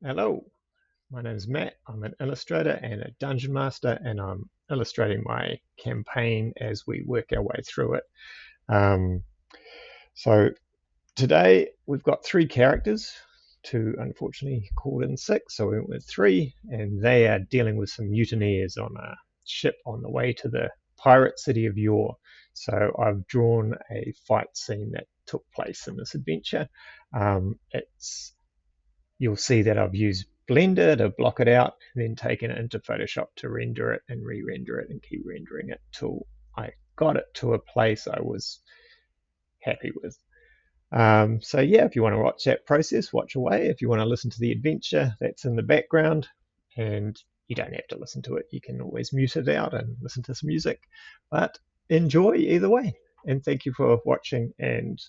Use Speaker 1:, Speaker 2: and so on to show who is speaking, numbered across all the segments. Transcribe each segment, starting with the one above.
Speaker 1: Hello, my name is Matt. I'm an illustrator and a dungeon master, and I'm illustrating my campaign as we work our way through it. So today we've got 3 characters, 2 unfortunately called in sick, so we went with 3, and they are dealing with some mutineers on a ship on the way to the pirate city of Yore. So I've drawn a fight scene that took place in this adventure. You'll see that I've used Blender to block it out, and then taken it into Photoshop to render it and re-render it and keep rendering it till I got it to a place I was happy with. So yeah, if you want to watch that process, watch away. If you want to listen to the adventure, that's in the background, and you don't have to listen to it. You can always mute it out and listen to some music, but enjoy either way. And thank you for watching, and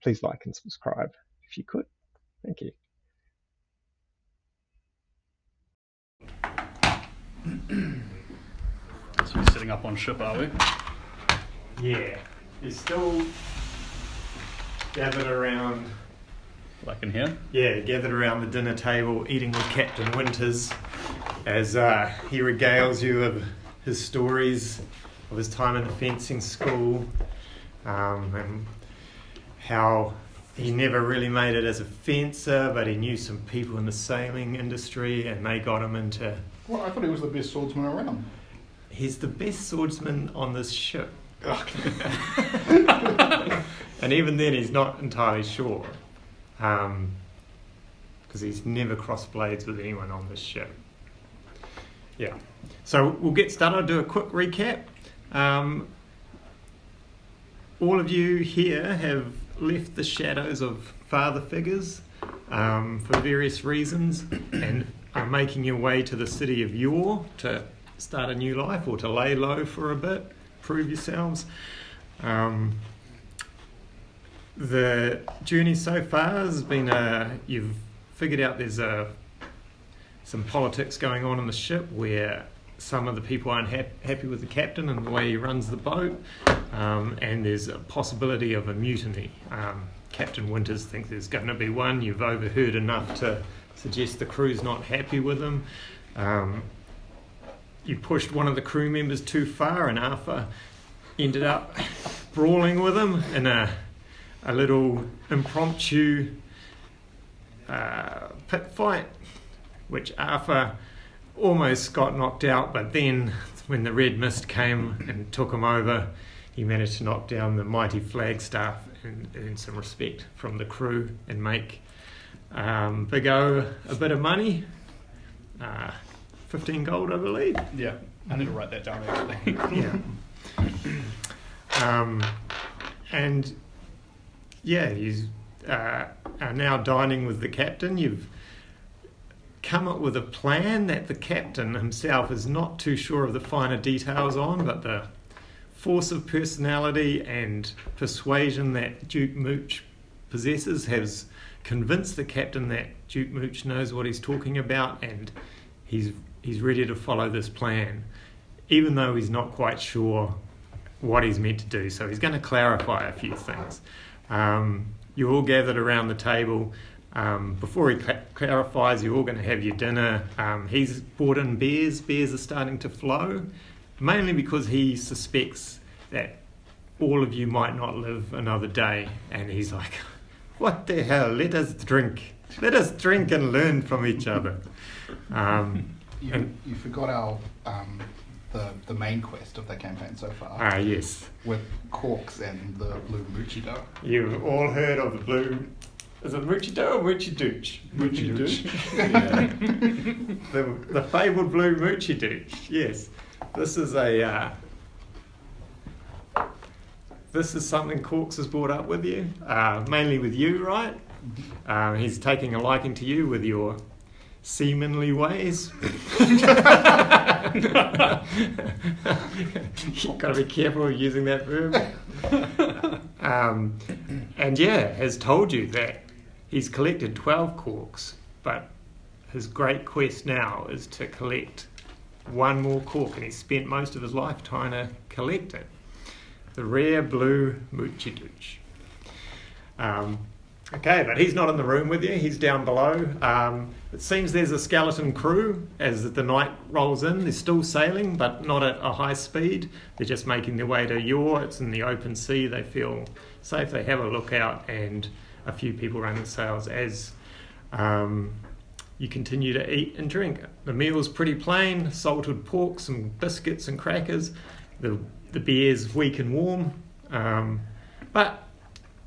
Speaker 1: please like and subscribe if you could. Thank you.
Speaker 2: So we're setting up on ship, are we?
Speaker 1: Yeah, you're still gathered around.
Speaker 2: Like in here?
Speaker 1: Yeah, gathered around the dinner table, eating with Captain Winters, as he regales you of his stories of his time in the fencing school, and how he never really made it as a fencer, but he knew some people in the sailing industry, and they got him into.
Speaker 3: Well, I thought he was the best swordsman around.
Speaker 1: He's the best swordsman on this ship. And even then he's not entirely sure, because he's never crossed blades with anyone on this ship. Yeah, so we'll get started. I'll do a quick recap. All of you here have left the shadows of father figures for various reasons, and are making your way to the city of Yore to start a new life, or to lay low for a bit, prove yourselves. The journey so far has been you've figured out there's some politics going on the ship, where some of the people aren't happy with the captain and the way he runs the boat, and there's a possibility of a mutiny. Captain Winters thinks there's going to be one. You've overheard enough to suggest the crew's not happy with him. You pushed one of the crew members too far, and Arthur ended up brawling with him in a little impromptu pit fight, which Arthur almost got knocked out, but then when the red mist came and took him over, he managed to knock down the mighty Flagstaff and earn some respect from the crew and make Big O a bit of money. 15 gold, I believe.
Speaker 2: Yeah, I need to write that down actually.
Speaker 1: Yeah. And yeah, you are now dining with the captain. You've come up with a plan that the captain himself is not too sure of the finer details on, but the force of personality and persuasion that Duke Mooch possesses has convinced the captain that Duke Mooch knows what he's talking about, and he's ready to follow this plan, even though he's not quite sure what he's meant to do. So he's going to clarify a few things. You're all gathered around the table. Before he clarifies, you're all going to have your dinner. He's brought in beers. Beers are starting to flow, mainly because he suspects that all of you might not live another day. And he's like, what the hell? Let us drink. Let us drink and learn from each other.
Speaker 3: You forgot our the main quest of the campaign so far.
Speaker 1: Yes.
Speaker 3: With Corks and the blue Moochie dough.
Speaker 1: You've all heard of the blue. Is it Moochie dough or Moochie Dooch?
Speaker 3: Moochie Dooch.
Speaker 1: Yeah. the fabled blue Moochie Dooch. Yes. This is something Corks has brought up with you, mainly with you, right? He's taking a liking to you with your seamanly ways. You've got to be careful of using that verb. And yeah, has told you that he's collected 12 corks, but his great quest now is to collect one more cork, and he's spent most of his life trying to collect it. The rare blue Moochie Dooch. Okay, but he's not in the room with you. He's down below. It seems there's a skeleton crew as the night rolls in. They're still sailing, but not at a high speed. They're just making their way to Yor. It's in the open sea. They feel safe. They have a look out and a few people running sails as you continue to eat and drink. The meal's pretty plain. Salted pork, some biscuits and crackers. The beer's weak and warm. But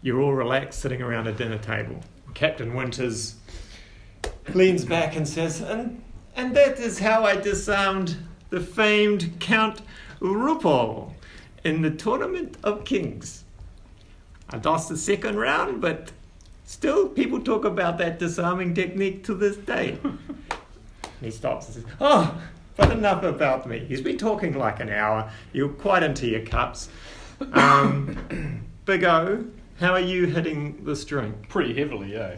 Speaker 1: you're all relaxed sitting around a dinner table. Captain Winters leans back and says, and that is how I disarmed the famed Count Rupol in the Tournament of Kings. I lost the second round, but still people talk about that disarming technique to this day. And he stops and says, oh, but enough about me. He's been talking like an hour. You're quite into your cups. Big O, how are you hitting this drink?
Speaker 2: Pretty heavily, yeah.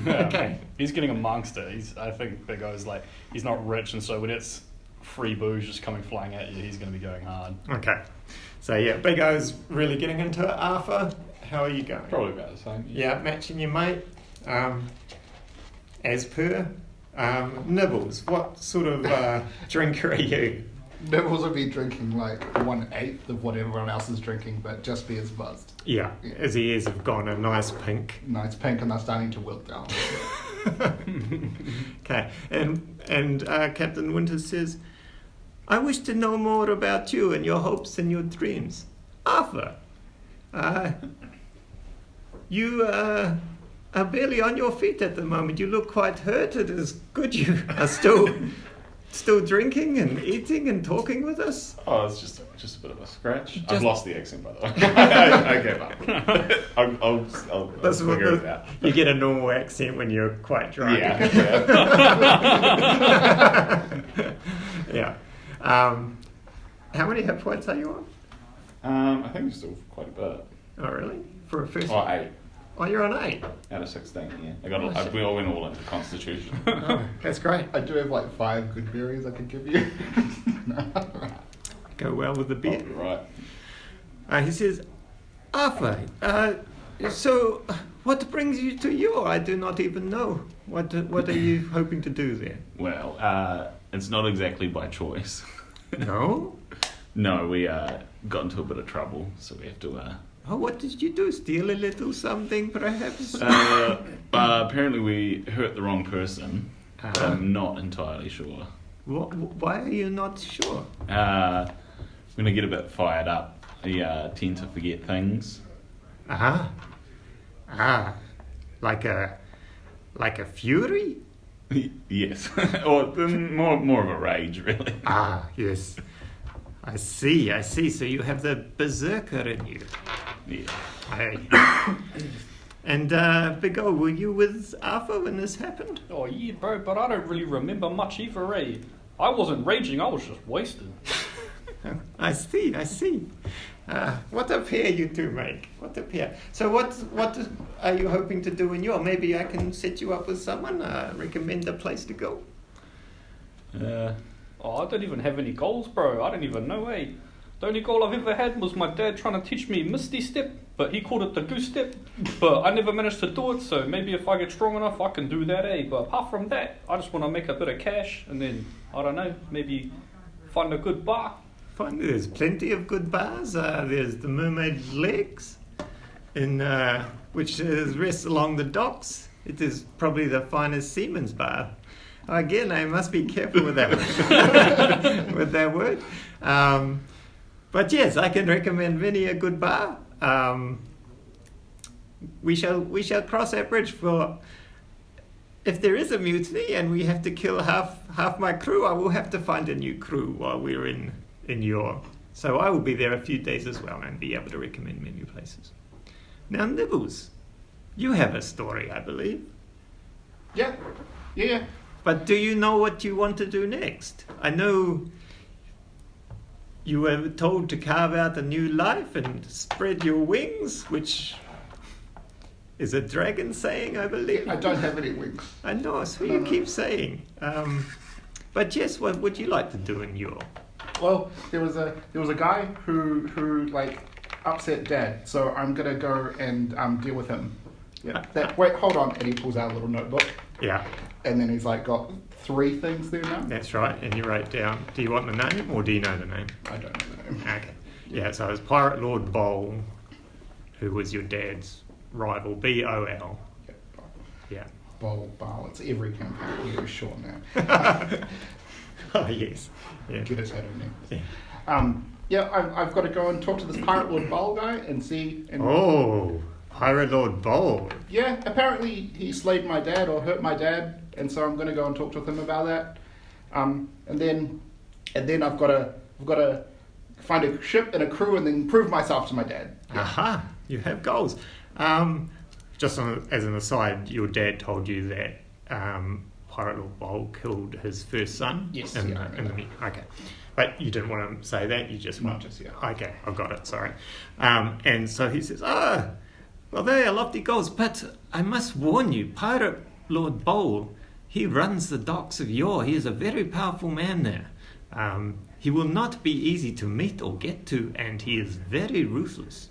Speaker 1: Okay.
Speaker 2: He's getting amongst it. I think Big O's like, he's not rich, and so when it's free booze just coming flying at you, he's going to be going hard.
Speaker 1: Okay. So yeah, Big O's really getting into it. Arthur, how are you going?
Speaker 4: Probably about the same.
Speaker 1: Yeah, matching your mate. As per. Nibbles, what sort of drinker are you?
Speaker 3: Nibbles would be drinking like 1/8 of what everyone else is drinking, but just be as buzzed.
Speaker 1: Yeah, his ears have gone a nice pink.
Speaker 3: Nice pink, and they're starting to wilt down.
Speaker 1: Okay, and Captain Winters says, I wish to know more about you and your hopes and your dreams. Arthur, you are barely on your feet at the moment. You look quite hurt. It is good you are still drinking and eating and talking with us.
Speaker 4: Oh, it's just a bit of a scratch. I've
Speaker 1: Just-
Speaker 4: lost the accent, by the way. I gave up. I'll
Speaker 1: That's what
Speaker 4: figure it out.
Speaker 1: you get a normal accent when you're quite drunk.
Speaker 4: Yeah.
Speaker 1: Yeah. How many hit points are you on?
Speaker 4: I think still quite a bit.
Speaker 1: Oh, really? For a first?
Speaker 4: Oh, 8
Speaker 1: Oh, you're on 8.
Speaker 4: out of 16. Yeah,
Speaker 1: Oh, shit.
Speaker 4: we all went all into Constitution.
Speaker 1: Oh, that's great.
Speaker 3: I do have like 5 good berries I could give you.
Speaker 1: Go well with the beer.
Speaker 4: Right.
Speaker 1: He says, Arthur, so what brings you to Yor? I do not even know. What are you hoping to do there?
Speaker 4: Well, it's not exactly by choice.
Speaker 1: No?
Speaker 4: No, we got into a bit of trouble, so we have to.
Speaker 1: Oh, what did you do? Steal a little something, perhaps?
Speaker 4: Apparently, we hurt the wrong person. But
Speaker 1: Uh-huh.
Speaker 4: I'm not entirely sure.
Speaker 1: Why are you not sure?
Speaker 4: When I get a bit fired up, I tend to forget things.
Speaker 1: Like a fury?
Speaker 4: Yes, or more of a rage, really.
Speaker 1: Yes. I see. So you have the berserker in you.
Speaker 4: Yeah.
Speaker 1: Aye. And Big O, were you with Arthur when this happened?
Speaker 2: Oh yeah, bro, but I don't really remember much either, eh? I wasn't raging, I was just wasted.
Speaker 1: I see. What a pair you two make. What a pair. So what are you hoping to do in Yor? Maybe I can set you up with someone, recommend a place to go.
Speaker 2: Oh, I don't even have any goals, bro. I don't even know, eh? The only goal I've ever had was my dad trying to teach me Misty Step, but he called it the Goose Step. But I never managed to do it, so maybe if I get strong enough, I can do that, eh? But apart from that, I just want to make a bit of cash, and then, I don't know, maybe find a good bar.
Speaker 1: Fine, there's plenty of good bars. There's the Mermaid's Legs, which rests along the docks. It is probably the finest seaman's bar. Again, I must be careful with that with that word. But yes, I can recommend many a good bar. We shall cross that bridge for. If there is a mutiny and we have to kill half my crew, I will have to find a new crew while we're in Yor. So I will be there a few days as well and be able to recommend many places. Now, Nibbles, you have a story, I believe.
Speaker 3: Yeah.
Speaker 1: But do you know what you want to do next? I know you were told to carve out a new life and spread your wings, which is a dragon saying, I believe.
Speaker 3: I don't have any wings.
Speaker 1: I know, so you keep saying. But yes, what would you like to do in Yor?
Speaker 3: Well, there was a guy who like upset Dad, so I'm gonna go and deal with him. Yeah. Wait, hold on. And he pulls out a little notebook.
Speaker 1: Yeah,
Speaker 3: And then he's like got 3 things there now.
Speaker 1: that's right. And you wrote down, do you want the name or do you know the name?
Speaker 3: I don't know the name.
Speaker 1: Okay. Yeah, so it was Pirate Lord Bowl, who was your dad's rival, B-O-L.
Speaker 3: Yeah.
Speaker 1: Yeah.
Speaker 3: Bowl. It's every campaign. You're sure now.
Speaker 1: Oh, yes. Yeah.
Speaker 3: Get his head in there.
Speaker 1: Yeah.
Speaker 3: I've got to go and talk to this Pirate Lord Bowl guy and see. And
Speaker 1: Oh, Pirate Lord Bowl.
Speaker 3: yeah, apparently he slayed my dad or hurt my dad, and so I'm going to go and talk to him about that. And then I've got to find a ship and a crew and then prove myself to my dad.
Speaker 1: Aha, you have goals. Just as an aside, your dad told you that Pirate Lord Bowl killed his first son?
Speaker 3: Yes,
Speaker 1: In,
Speaker 3: yeah, I
Speaker 1: the, in
Speaker 3: remember.
Speaker 1: the okay. But you didn't want to say that, you just
Speaker 3: Not
Speaker 1: want...
Speaker 3: just yet.
Speaker 1: Okay, I've got it, sorry. And so he says, well, they are lofty goals, but I must warn you, Pirate Lord Bowl, he runs the docks of Yore. He is a very powerful man there. He will not be easy to meet or get to, and he is very ruthless.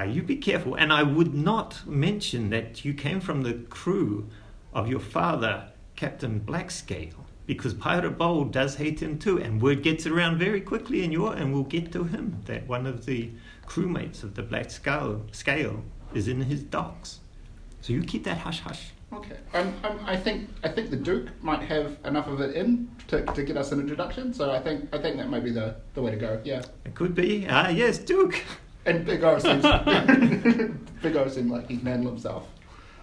Speaker 1: You be careful, and I would not mention that you came from the crew of your father, Captain Blackscale, because Pirate Bowl does hate him too, and word gets around very quickly in Yore, and we'll get to him, that one of the crewmates of the Black Scale is in his docks. So you keep that hush-hush.
Speaker 3: Okay. I think the Duke might have enough of it in to get us an introduction. So I think that might be the way to go. Yeah.
Speaker 1: It could be. Yes, Duke.
Speaker 3: And Big O seems like he can handle himself.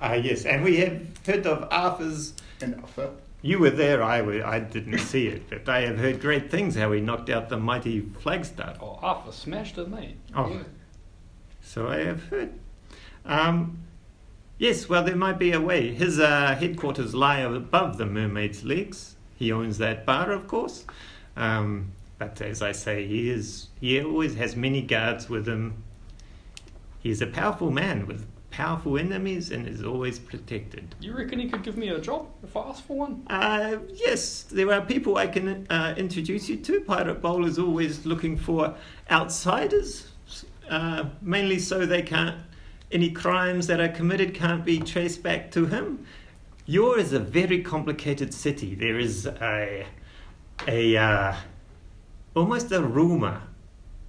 Speaker 1: Yes, and we have heard of Arthur's...
Speaker 3: And Alpha.
Speaker 1: You were there, I didn't see it, but I have heard great things how he knocked out the mighty Flagstaff.
Speaker 2: Oh, Arthur smashed it, mate.
Speaker 1: Oh,
Speaker 3: Yeah.
Speaker 1: so I have heard. Yes, well, there might be a way. His headquarters lie above the Mermaid's Legs. He owns that bar, of course. But as I say, he always has many guards with him. He's a powerful man with powerful enemies and is always protected.
Speaker 2: You reckon he could give me a job if I asked for one?
Speaker 1: Yes, there are people I can introduce you to. Pirate Bowl is always looking for outsiders, mainly so any crimes that are committed can't be traced back to him. Yore is a very complicated city. There is almost a rumour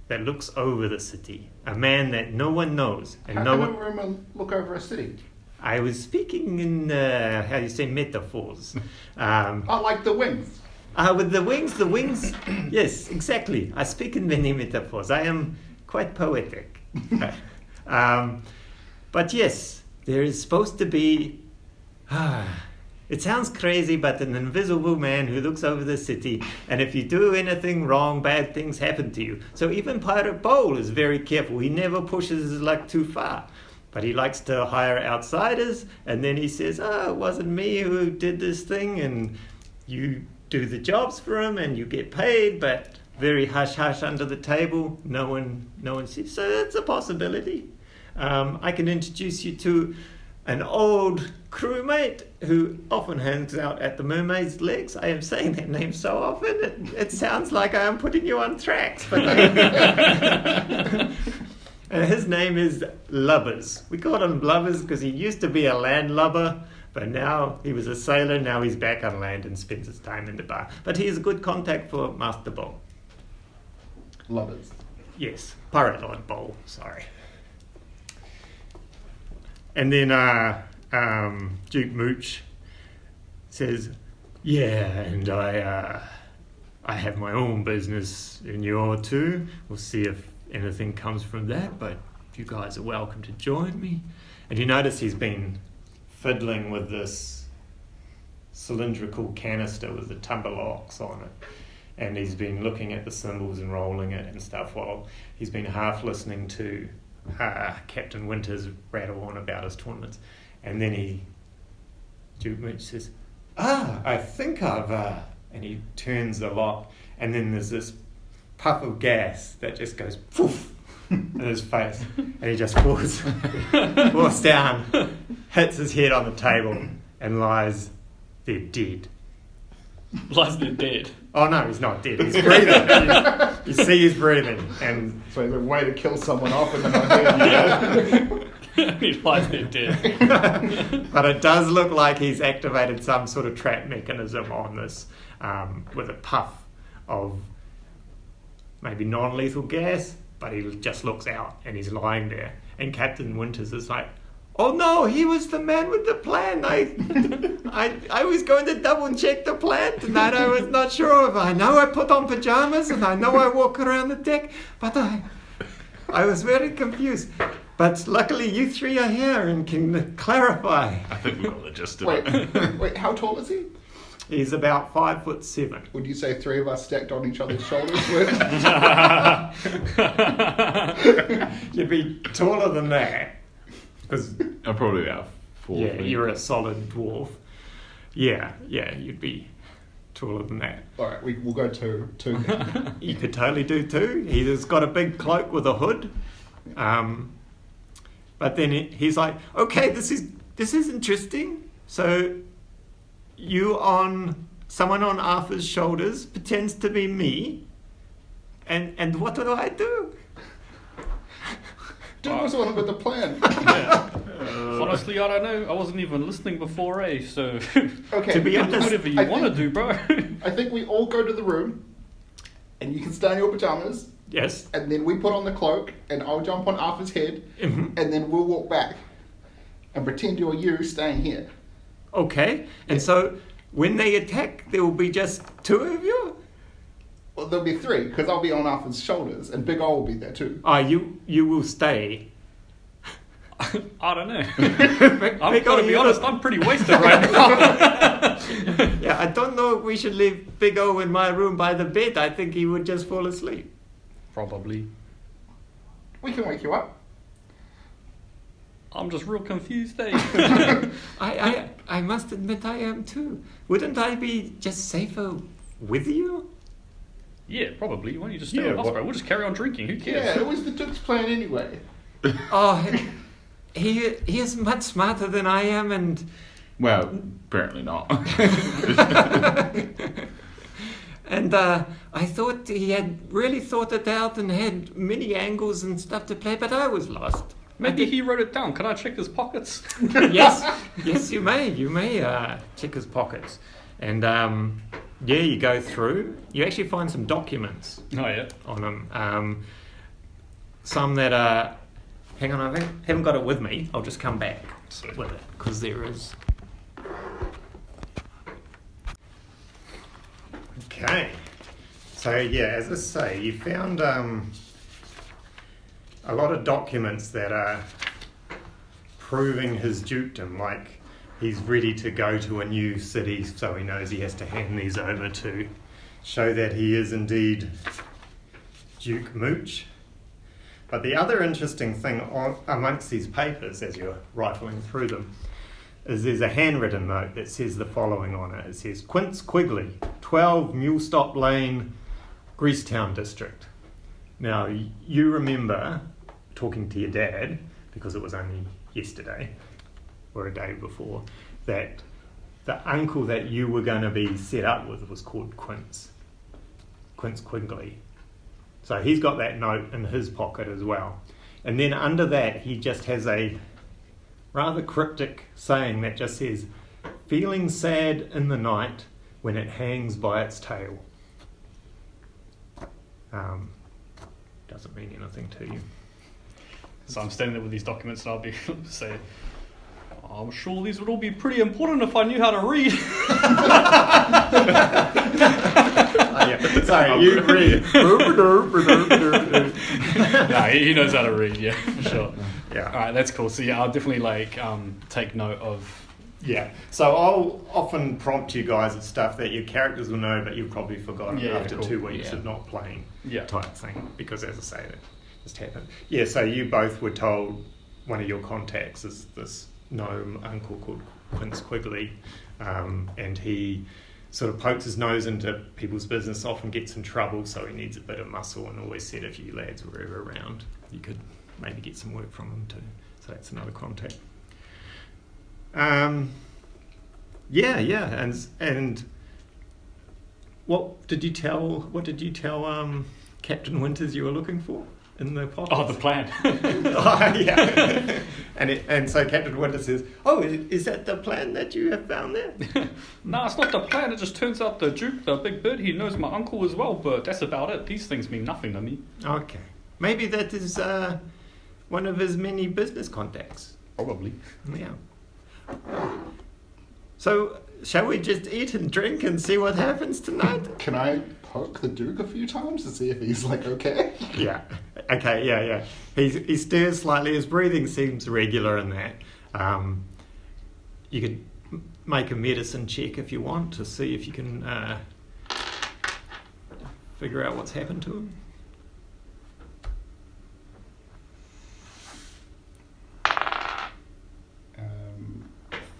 Speaker 1: that looks over the city. A man that no one knows. And
Speaker 3: How
Speaker 1: no
Speaker 3: can
Speaker 1: one...
Speaker 3: a rumor look over a city?
Speaker 1: I was speaking in, how you say, metaphors.
Speaker 3: I like the wings.
Speaker 1: With the wings, yes, exactly. I speak in many metaphors. I am quite poetic. But yes, there is supposed to be, it sounds crazy, but an invisible man who looks over the city, and if you do anything wrong, bad things happen to you. So even Pirate Bowl is very careful. He never pushes his luck too far. But he likes to hire outsiders, and then he says, it wasn't me who did this thing, and you do the jobs for him, and you get paid, but very hush-hush under the table. No one sees. So that's a possibility. I can introduce you to an old crewmate who often hangs out at the Mermaid's Legs. I am saying that name so often, it sounds like I am putting you on tracks. But his name is Lubbers. We called him Lubbers because he used to be a landlubber, but now he was a sailor. Now he's back on land and spends his time in the bar. But he is a good contact for Master Bowl.
Speaker 3: Lovers.
Speaker 1: Yes, Pirate Lord Bowl, sorry. And then Duke Mooch says, yeah, and I have my own business in Yore too. We'll see if anything comes from that, but you guys are welcome to join me. And you notice he's been fiddling with this cylindrical canister with the tumblelocks on it. And he's been looking at the symbols and rolling it and stuff while he's been half listening to Captain Winters rattle on about his tournaments. And then Duke Mooch says, I think I've... and he turns the lock, and then there's this puff of gas that just goes poof in his face, and he just falls down, hits his head on the table, and lies there dead.
Speaker 2: Lies there dead.
Speaker 1: Oh no, he's not dead. He's breathing. You see he's breathing, and
Speaker 3: So there's a way to kill someone off and then not hear.
Speaker 2: He lies there dead.
Speaker 1: But it does look like he's activated some sort of trap mechanism on this with a puff of maybe non-lethal gas, but he just looks out and he's lying there. And Captain Winters is like, oh no, he was the man with the plan. I was going to double check the plan tonight. I was not sure of it. I know I put on pajamas and I know I walk around the deck, but I was very confused. But luckily you three are here and can clarify.
Speaker 4: I think we got the gist of
Speaker 3: Wait,
Speaker 4: it.
Speaker 3: wait, how tall is he?
Speaker 1: He's about 5'7".
Speaker 3: Would you say three of us stacked on each other's shoulders would?
Speaker 1: You'd be taller than that. Because
Speaker 4: I'm probably about 4
Speaker 1: yeah,
Speaker 4: feet.
Speaker 1: you're a solid dwarf. Yeah, you'd be taller than that.
Speaker 3: Alright, we'll go two then.
Speaker 1: You could totally do two. He's got a big cloak with a hood. But then he's like, okay, this is interesting. So someone on Arthur's shoulders pretends to be me. And what do I do?
Speaker 3: Dude was the one with the plan.
Speaker 2: Yeah. Honestly, I don't know. I wasn't even listening before, so
Speaker 3: Okay,
Speaker 1: To be
Speaker 2: do
Speaker 1: honest,
Speaker 2: whatever you want to do, bro.
Speaker 3: I think we all go to the room, and you can stay in your pajamas,
Speaker 1: Yes.
Speaker 3: and then we put on the cloak, and I'll jump on Arthur's head,
Speaker 1: Mhm.
Speaker 3: and then we'll walk back, and pretend you're you staying here.
Speaker 1: Okay. And so when they attack, there will be just two of you?
Speaker 3: Well, there'll be three, because I'll be on Arthur's shoulders, and Big O will be there too.
Speaker 1: You will stay.
Speaker 2: I don't know. I'm
Speaker 1: Big
Speaker 2: gonna
Speaker 1: O,
Speaker 2: be
Speaker 1: you
Speaker 2: honest.
Speaker 1: look-
Speaker 2: I'm pretty wasted right now.
Speaker 1: Yeah, I don't know if we should leave Big O in my room by the bed. I think he would just fall asleep.
Speaker 2: Probably.
Speaker 3: We can wake you up.
Speaker 2: I'm just real confused, eh?
Speaker 1: I must admit I am too. Wouldn't I be just safer with you?
Speaker 2: Yeah, probably. Why don't you just stay
Speaker 4: Yeah,
Speaker 2: with us,
Speaker 4: what-
Speaker 2: bro? We'll just carry on drinking. Who cares?
Speaker 3: Yeah, it was the Duke's plan anyway.
Speaker 1: Oh, he is much smarter than I am, and
Speaker 4: Well, apparently not.
Speaker 1: I thought he had really thought it out and had many angles and stuff to play, but I was lost.
Speaker 2: Maybe he wrote it down. Can I check his pockets?
Speaker 1: Yes, you may. You may check his pockets, and you go through. You actually find some documents
Speaker 2: Oh, yeah.
Speaker 1: on him. Some that are. Hang on, I haven't got it with me. I'll just come back with it because there is. Okay. So yeah, as I say, you found a lot of documents that are proving his dukedom, like he's ready to go to a new city, so he knows he has to hand these over to show that he is indeed Duke Mooch. But the other interesting thing amongst these papers, as you're rifling through them, is there's a handwritten note that says the following on it. It says, Quince Quigley, 12 Mulestop Lane, Greasetown District. Now, you remember talking to your dad, because it was only yesterday, or a day before, that the uncle that you were going to be set up with was called Quince Quigley. So he's got that note in his pocket as well. And then under that, he just has a rather cryptic saying that just says, feeling sad in the night when it hangs by its tail. Doesn't mean anything to you.
Speaker 2: So I'm standing there with these documents, and I'll be saying, I'm sure these would all be pretty important if I knew how to read.
Speaker 1: Sorry, you read.
Speaker 2: No, he knows how to read, yeah, for sure.
Speaker 1: Yeah.
Speaker 2: All right, that's cool. So yeah, I'll definitely take note of.
Speaker 1: Yeah. So I'll often prompt you guys at stuff that your characters will know, but you've probably forgotten
Speaker 2: Yeah,
Speaker 1: after
Speaker 2: cool.
Speaker 1: 2 weeks
Speaker 2: Yeah.
Speaker 1: of not playing.
Speaker 2: Yeah.
Speaker 1: Type thing, because as I say, it just happened. Yeah. So you both were told one of your contacts is this gnome uncle called Quince Quigley, and he sort of pokes his nose into people's business, often gets in trouble, so he needs a bit of muscle, and always said if you lads were ever around, you could maybe get some work from him too. So that's another contact. And what did you tell Captain Winters you were looking for in the pockets?
Speaker 2: Oh, the plan.
Speaker 1: Oh, yeah. And so Captain Winter says, "Oh, is that the plan that you have found there?"
Speaker 2: Nah, it's not the plan. It just turns out the Duke, the big bird, he knows my uncle as well, but that's about it. These things mean nothing to me.
Speaker 1: Okay. Maybe that is one of his many business contacts.
Speaker 2: Probably.
Speaker 1: Yeah. So, shall we just eat and drink and see what happens tonight?
Speaker 3: Can I poke the Duke a few times to see if he's like okay?
Speaker 1: Yeah. Okay, yeah. He stirs slightly. His breathing seems regular in that. You could make a medicine check if you want to see if you can figure out what's happened to him.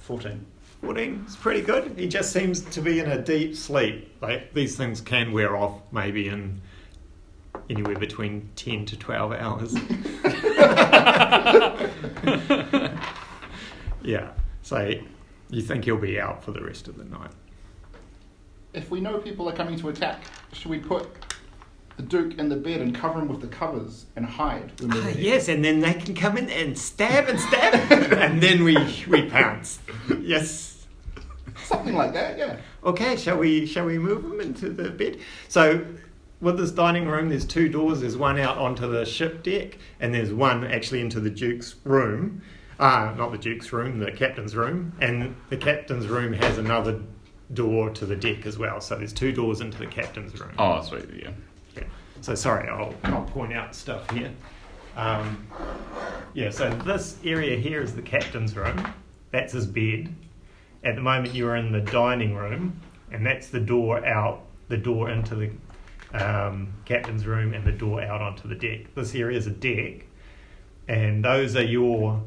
Speaker 3: 14.
Speaker 1: 14 is pretty good. He just seems to be in a deep sleep. Like, these things can wear off maybe in anywhere between 10 to 12 hours. Yeah. So you think he'll be out for the rest of the night.
Speaker 3: If we know people are coming to attack, should we put the Duke in the bed and cover him with the covers and hide when we're ready?
Speaker 1: Yes, and then they can come in and stab, and then we pounce. Yes.
Speaker 3: Something like that, yeah.
Speaker 1: Okay, shall we move them into the bed? So, with this dining room, there's two doors. There's one out onto the ship deck, and there's one actually into the Duke's room. Not the Duke's room, the captain's room. And the captain's room has another door to the deck as well. So there's two doors into the captain's room.
Speaker 4: Oh, sweet, yeah.
Speaker 1: Yeah. So sorry, I'll point out stuff here. So this area here is the captain's room. That's his bed. At the moment you're in the dining room, and that's the door out, the door into the captain's room and the door out onto the deck. This area is a deck, and those are your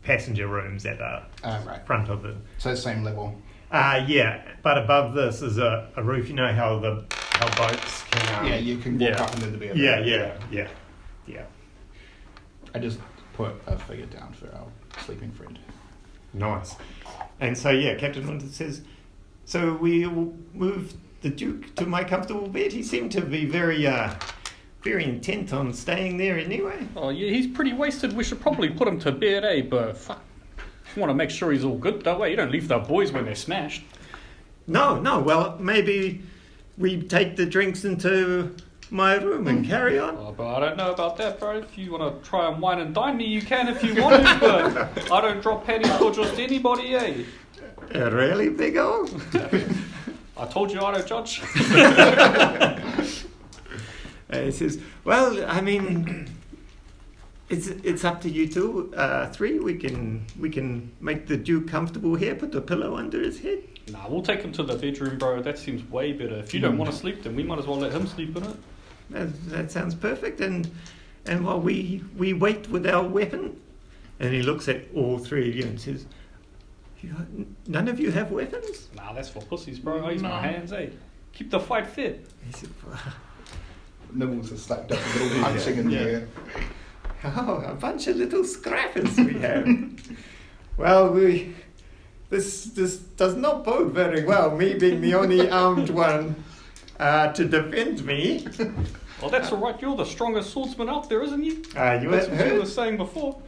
Speaker 1: passenger rooms at the
Speaker 3: Right.
Speaker 1: front of the...
Speaker 3: So same level.
Speaker 1: Yeah, but above this is a roof. You know how boats can...
Speaker 3: Yeah, you can walk up into the bed.
Speaker 1: Yeah.
Speaker 3: I just put a figure down for our sleeping friend.
Speaker 1: Nice. And so, Captain Winter says, so we'll move the Duke to my comfortable bed. He seemed to be very intent on staying there anyway.
Speaker 2: Oh, yeah, he's pretty wasted. We should probably put him to bed, eh? But fuck, you want to make sure he's all good that way. You don't leave the boys when they're smashed.
Speaker 1: No. Well, maybe we take the drinks into my room and carry on.
Speaker 2: Oh, but I don't know about that, bro. If you want to try and wine and dine me, you can if you want to, but I don't drop pennies for just anybody, eh?
Speaker 1: Really, big O?
Speaker 2: I told you I don't judge.
Speaker 1: He says, well, I mean, it's up to you two, three. We can make the Duke comfortable here. Put the pillow under his head.
Speaker 2: Nah, we'll take him to the bedroom, bro. That seems way better. If you don't want to sleep, then we might as well let him sleep in it.
Speaker 1: That sounds perfect. And while we wait with our weapon, and he looks at all three of you and says, none of you have weapons?
Speaker 2: Nah, that's for pussies, bro. I use my hands, eh? Keep the fight fit.
Speaker 1: He said,
Speaker 3: Nibbles is slapped up a little punching in the air.
Speaker 1: oh, a bunch of little scrappers we have. Well, this does not bode very well, me being the only armed one to defend me.
Speaker 2: Well, that's all right. You're the strongest swordsman out there, isn't you?
Speaker 1: You
Speaker 2: That's
Speaker 1: had
Speaker 2: what you
Speaker 1: heard
Speaker 2: were saying before.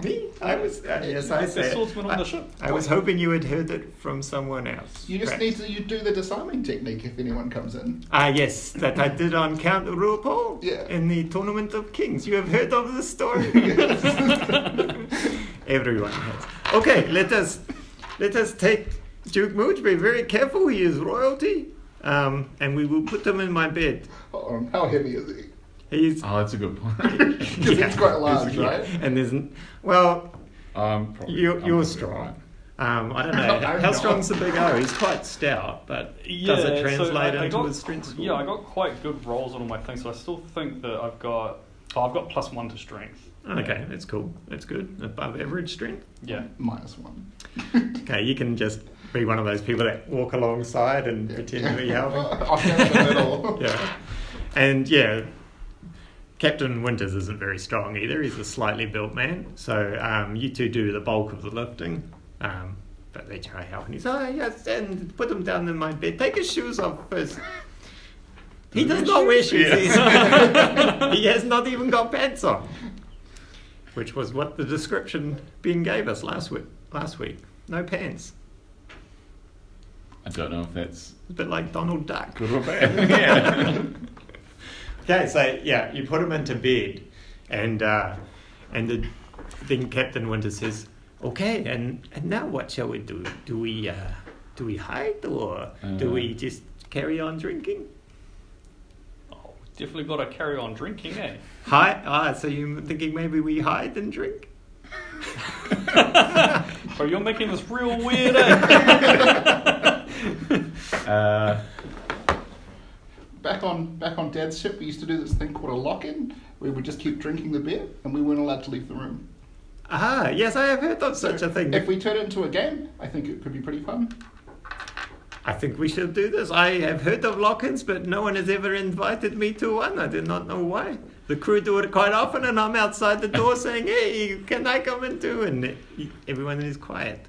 Speaker 1: me? I was yes, I
Speaker 2: The
Speaker 1: said.
Speaker 2: swordsman on the ship.
Speaker 1: I was hoping you had heard it from someone else.
Speaker 3: You just
Speaker 1: perhaps.
Speaker 3: need to do the disarming technique if anyone comes in.
Speaker 1: Yes, that I did on Count RuPaul in the Tournament of Kings. You have heard of the story? Everyone has. Okay, let us take Duke Mooch. Be very careful. He is royalty. And we will put him in my bed.
Speaker 3: How heavy is he?
Speaker 1: He's
Speaker 4: Oh, that's a good point.
Speaker 3: Because he's quite large, right?
Speaker 1: And there's well,
Speaker 4: Probably,
Speaker 1: you're strong. I don't know
Speaker 3: I'm
Speaker 1: how
Speaker 3: not.
Speaker 1: strong's the big O. He's quite stout, but does it translate into his strength score?
Speaker 2: Yeah, I got quite good rolls on all my things, so I still think that I've got +1 to strength.
Speaker 1: Okay, that's cool. That's good. Above average strength.
Speaker 2: Yeah.
Speaker 3: -1.
Speaker 1: Okay, you can just be one of those people that walk alongside and pretend to be helping.
Speaker 3: I'll stand in the middle.
Speaker 1: Yeah, and Captain Winters isn't very strong either. He's a slightly built man. So you two do the bulk of the lifting, but they try helping. He's yes, and put him down in my bed. Take his shoes off first. He does not wear shoes. He has not even got pants on. Which was what the description Ben gave us last week. No pants.
Speaker 4: I don't know if that's
Speaker 1: A bit like Donald Duck.
Speaker 4: good or bad. Yeah.
Speaker 1: Okay, so yeah, you put him into bed, and then Captain Winter says, "Okay, and now what shall we do? Do we hide, or do we just carry on drinking?"
Speaker 2: Oh, definitely got to carry on drinking, eh?
Speaker 1: So you're thinking maybe we hide and drink?
Speaker 2: Bro, you're making this real weird, eh?
Speaker 3: Back on Dad's ship, we used to do this thing called a lock-in, where we just keep drinking the beer, and we weren't allowed to leave the room.
Speaker 1: Ah, yes, I have heard of such a thing.
Speaker 3: If we turn it into a game, I think it could be pretty fun.
Speaker 1: I think we should do this. I have heard of lock-ins, but no one has ever invited me to one. I do not know why. The crew do it quite often, and I'm outside the door saying, "Hey, can I come in too?" And everyone is quiet.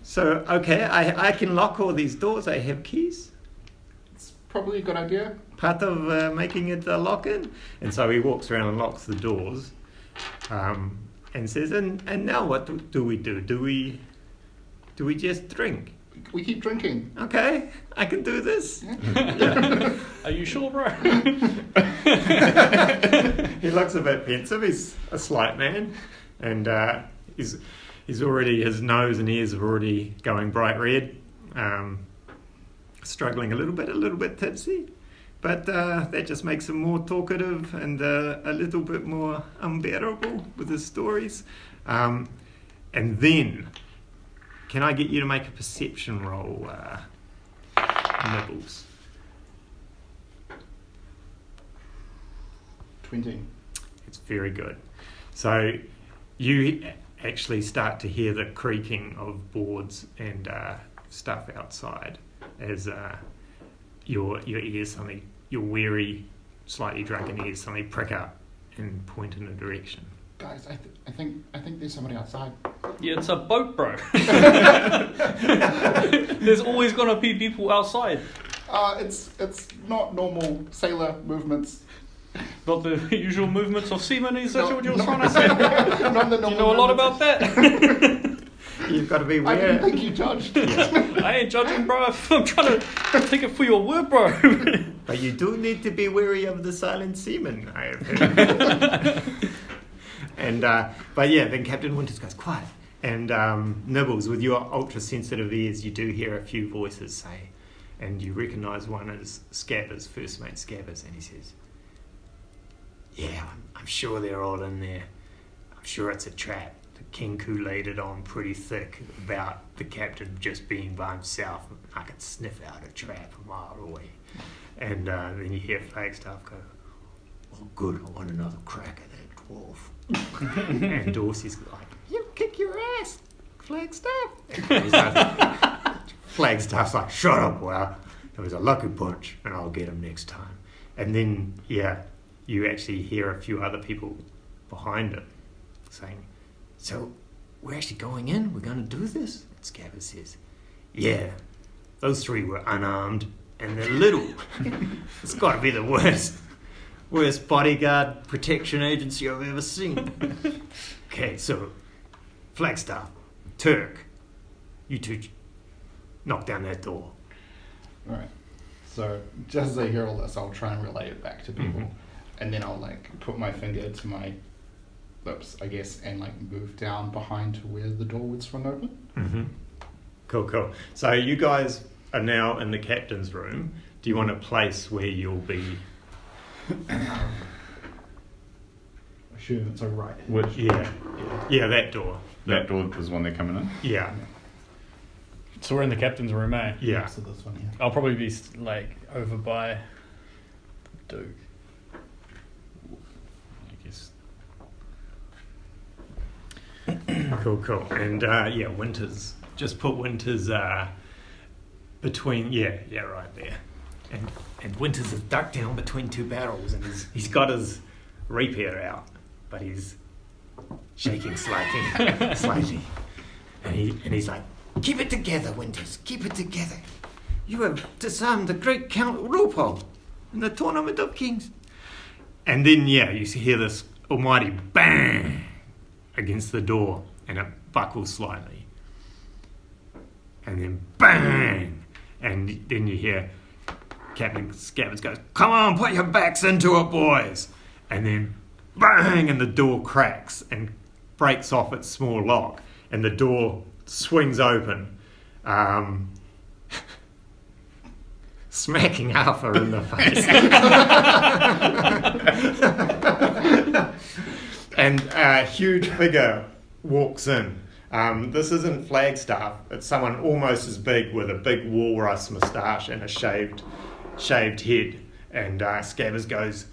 Speaker 1: So, okay, I can lock all these doors. I have keys.
Speaker 3: It's probably a good idea.
Speaker 1: Part of making it a lock-in. And so he walks around and locks the doors, and says, and now what do we do? Do we just drink?
Speaker 3: We keep drinking.
Speaker 1: Okay, I can do this.
Speaker 2: Are you sure, bro?
Speaker 1: He looks a bit pensive. He's a slight man, and he's already, his nose and ears are already going bright red. Struggling a little bit tipsy, but that just makes him more talkative and a little bit more unbearable with his stories. And then, can I get you to make a perception roll, Nibbles?
Speaker 3: 20.
Speaker 1: It's very good. So you actually start to hear the creaking of boards and stuff outside as your ears suddenly, your weary, slightly drunken ears suddenly prick up and point in a direction.
Speaker 3: Guys, I think there's somebody outside.
Speaker 2: Yeah, it's a boat, bro. There's always gonna be people outside.
Speaker 3: It's not normal sailor movements.
Speaker 2: Not the usual movements of seamen, is that
Speaker 3: No,
Speaker 2: what you're
Speaker 3: no.
Speaker 2: trying to say?
Speaker 3: Not the
Speaker 2: Do
Speaker 3: normal
Speaker 2: you know a lot
Speaker 3: movements.
Speaker 2: about that?
Speaker 1: You've got to be
Speaker 3: I didn't
Speaker 1: aware.
Speaker 3: think you judged.
Speaker 2: I ain't judging, bro. I'm trying to take it for your word, bro.
Speaker 1: But you do need to be wary of the silent seaman, I have heard. And but yeah, then Captain Winters goes quiet, and Nibbles, with your ultra-sensitive ears, you do hear a few voices say, and you recognise one as Scabbers, first mate Scabbers, and he says, "Yeah, I'm sure they're all in there. I'm sure it's a trap. The King Kool-Aid it on pretty thick about the captain just being by himself. I can sniff out a trap a mile away." And then you hear Flagstaff go, "Well, good, I want another crack at that dwarf." And Dorsey's like, "You kick your ass, Flagstaff." And he's like, Flagstaff's like, "Shut up, well, it was a lucky punch, and I'll get him next time." And then, yeah, you actually hear a few other people behind him saying, "So, we're actually going in? We're going to do this?" And Scabbers says, "Yeah, those three were unarmed, and they're little. It's got to be the worst bodyguard protection agency I've ever seen." Okay, so, Flagstaff, Turk, you two knock down that door.
Speaker 3: Right. So just as I hear all this, I'll try and relay it back to people, and then I'll like put my finger to my lips, I guess, and like move down behind to where the door would swing open.
Speaker 1: Mm-hmm. Cool. So you guys are now in the captain's room. Do you want a place where you'll be?
Speaker 3: Assume it's a right.
Speaker 4: Which
Speaker 1: Yeah, that door.
Speaker 4: that door was the one they're coming in.
Speaker 1: Yeah.
Speaker 2: So we're in the captain's room, eh?
Speaker 1: Yeah.
Speaker 3: So this one here.
Speaker 2: I'll probably be like over by Duke.
Speaker 4: I guess.
Speaker 1: Cool. And yeah, Winters. Just put Winters between. Yeah, right there. And Winters is ducked down between two barrels, and he's got his rapier out, but he's shaking slightly. And he's like, "Keep it together, Winters. Keep it together. You have disarmed the great Count Rupal in the Tournament of Kings. And then, yeah, you hear this almighty bang against the door, and it buckles slightly. And then bang! And then you hear Captain Scabbers goes, "Come on, put your backs into it, boys!" And then bang! And the door cracks and breaks off its small lock, and the door swings open, smacking Arthur in the face. And a huge figure walks in. This isn't Flagstaff. It's someone almost as big with a big walrus moustache and a shaved head. And Scabbers goes,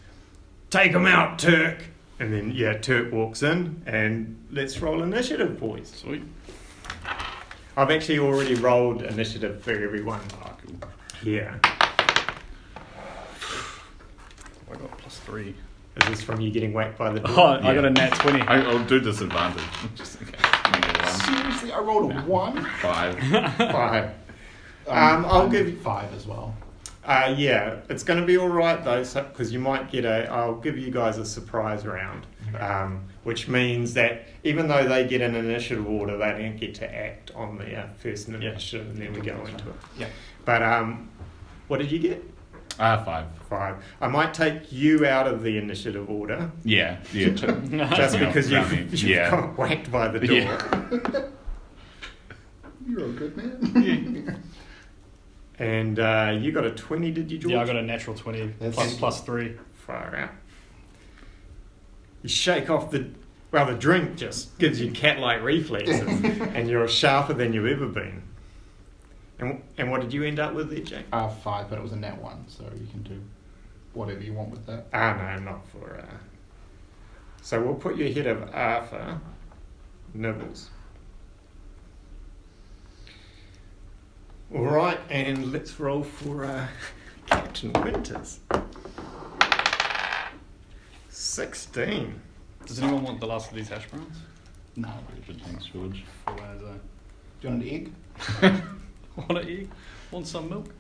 Speaker 1: "Take him out, Turk." And then, yeah, Turk walks in, and let's roll initiative, boys.
Speaker 2: Sweet.
Speaker 1: I've actually already rolled initiative for everyone here.
Speaker 2: I got +3.
Speaker 1: Is this from you getting whacked by the door?
Speaker 2: Oh, I got a nat 20.
Speaker 4: I'll do disadvantage. Just in case.
Speaker 3: Seriously, I rolled a 1.
Speaker 4: 5.
Speaker 1: 5. I'll give you
Speaker 5: 5 as well.
Speaker 1: Yeah, it's going to be all right though, because you might get I'll give you guys a surprise round, which means that even though they get an initiative order, they don't get to act on the first initiative, and then we go into it.
Speaker 5: Yeah.
Speaker 1: But what did you get?
Speaker 4: 5.
Speaker 1: 5. I might take you out of the initiative order,
Speaker 4: Yeah.
Speaker 1: just because you've got whacked by the door.
Speaker 4: Yeah.
Speaker 3: You're a good man.
Speaker 1: And you got a 20, did you, George?
Speaker 2: Yeah, I got a natural 20 plus 3.
Speaker 1: Far out. You shake off the drink just gives you cat-like reflexes, and you're sharper than you've ever been. And what did you end up with there, Jake?
Speaker 3: 5, but it was a nat 1, so you can do whatever you want with that.
Speaker 1: No, not for... So we'll put you ahead of Arthur Nibbles. All right, and let's roll for Captain Winters. 16.
Speaker 2: Does anyone want the last of these hash browns?
Speaker 3: No.
Speaker 4: Thanks, George.
Speaker 2: For where is
Speaker 3: Do you want an egg?
Speaker 2: Want an egg? Want some milk?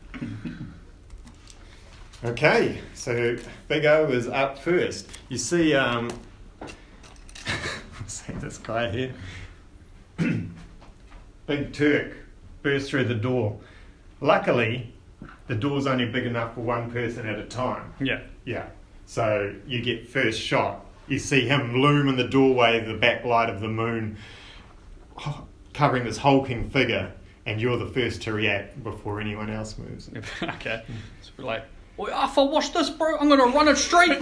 Speaker 1: Okay, so Big O is up first. You see, see this guy here? Big Turk bursts through the door. Luckily, the door's only big enough for one person at a time.
Speaker 2: Yeah.
Speaker 1: Yeah, so you get first shot. You see him loom in the doorway, the backlight of the moon, covering this hulking figure, and you're the first to react before anyone else moves.
Speaker 2: Okay. So we're like, "Oi, Arthur, watch this, bro. I'm going to run it straight."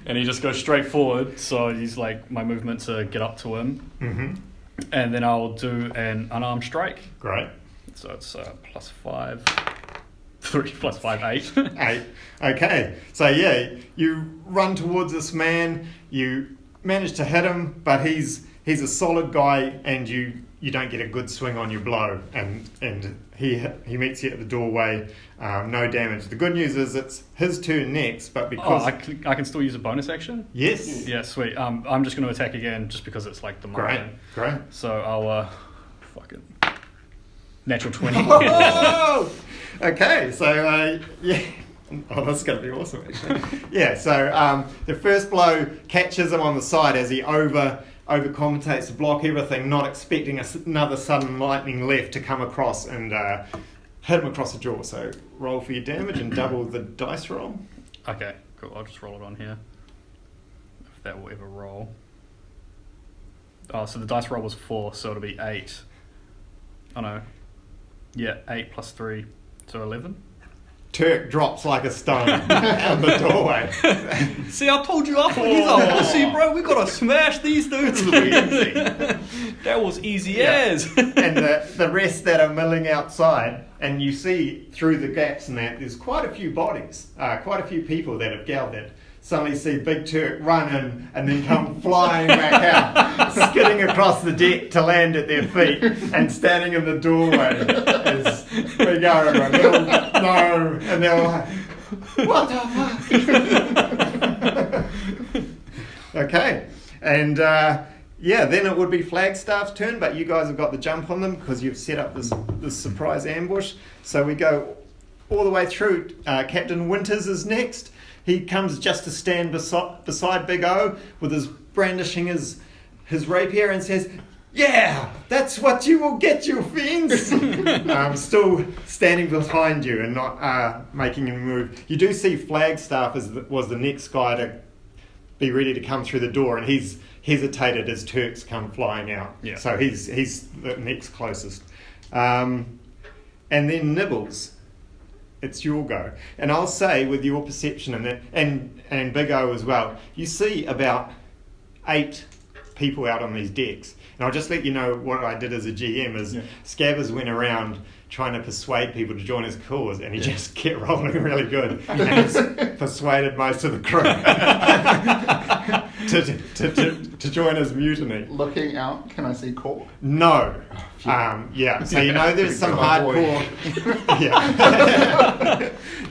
Speaker 2: And he just goes straight forward. So he's like, my movement to get up to him.
Speaker 1: Mm-hmm.
Speaker 2: And then I'll do an unarmed strike.
Speaker 1: Great.
Speaker 2: So it's +5. 3 + 5, 8.
Speaker 1: 8. Okay, so yeah, you run towards this man, you manage to hit him, but he's a solid guy, and you don't get a good swing on your blow, and he meets you at the doorway, no damage. The good news is it's his turn next, but because...
Speaker 2: I can still use a bonus action?
Speaker 1: Yes.
Speaker 2: Yeah, sweet. I'm just going to attack again, just because it's like the moment.
Speaker 1: Great.
Speaker 2: So I'll fucking natural 20.
Speaker 1: Oh! Okay, so yeah. Oh, that's going to be awesome, actually. Yeah, so the first blow catches him on the side as he overcompensates to block everything, not expecting another sudden lightning left to come across and hit him across the jaw. So roll for your damage and double the dice roll.
Speaker 2: Okay, cool. I'll just roll it on here. If that will ever roll. Oh, so the dice roll was 4, so it'll be 8. Oh no. Yeah, 8 + 3, so 11.
Speaker 1: Turk drops like a stone out the doorway.
Speaker 2: See, I told you, Arthur, he's a pussy, bro. We gotta smash these dudes. That was easy as.
Speaker 1: And the rest that are milling outside, and you see through the gaps and that, there's quite a few bodies, quite a few people that have gathered. Suddenly see Big Turk run in and then come flying back out, skidding across the deck to land at their feet, and standing in the doorway is Big O. And they're all, no, and they're all like, what the fuck? Okay, and then it would be Flagstaff's turn, but you guys have got the jump on them because you've set up this surprise ambush. So we go all the way through. Captain Winters is next. He comes just to stand beside Big O with his brandishing his rapier and says, "Yeah, that's what you will get, you fiends!" Still standing behind you and not making a move. You do see Flagstaff was the next guy to be ready to come through the door, and he's hesitated as Turks come flying out.
Speaker 2: Yeah.
Speaker 1: So he's the next closest. And then Nibbles, it's your go. And I'll say, with your perception and Big O as well, you see about 8 people out on these decks. And I'll just let you know what I did as a GM is Scabbers went around trying to persuade people to join his cause, and he just kept rolling really good, and he's persuaded most of the crew to join his mutiny.
Speaker 3: Looking out, can I see Cork?
Speaker 1: No. So you know there's some hardcore.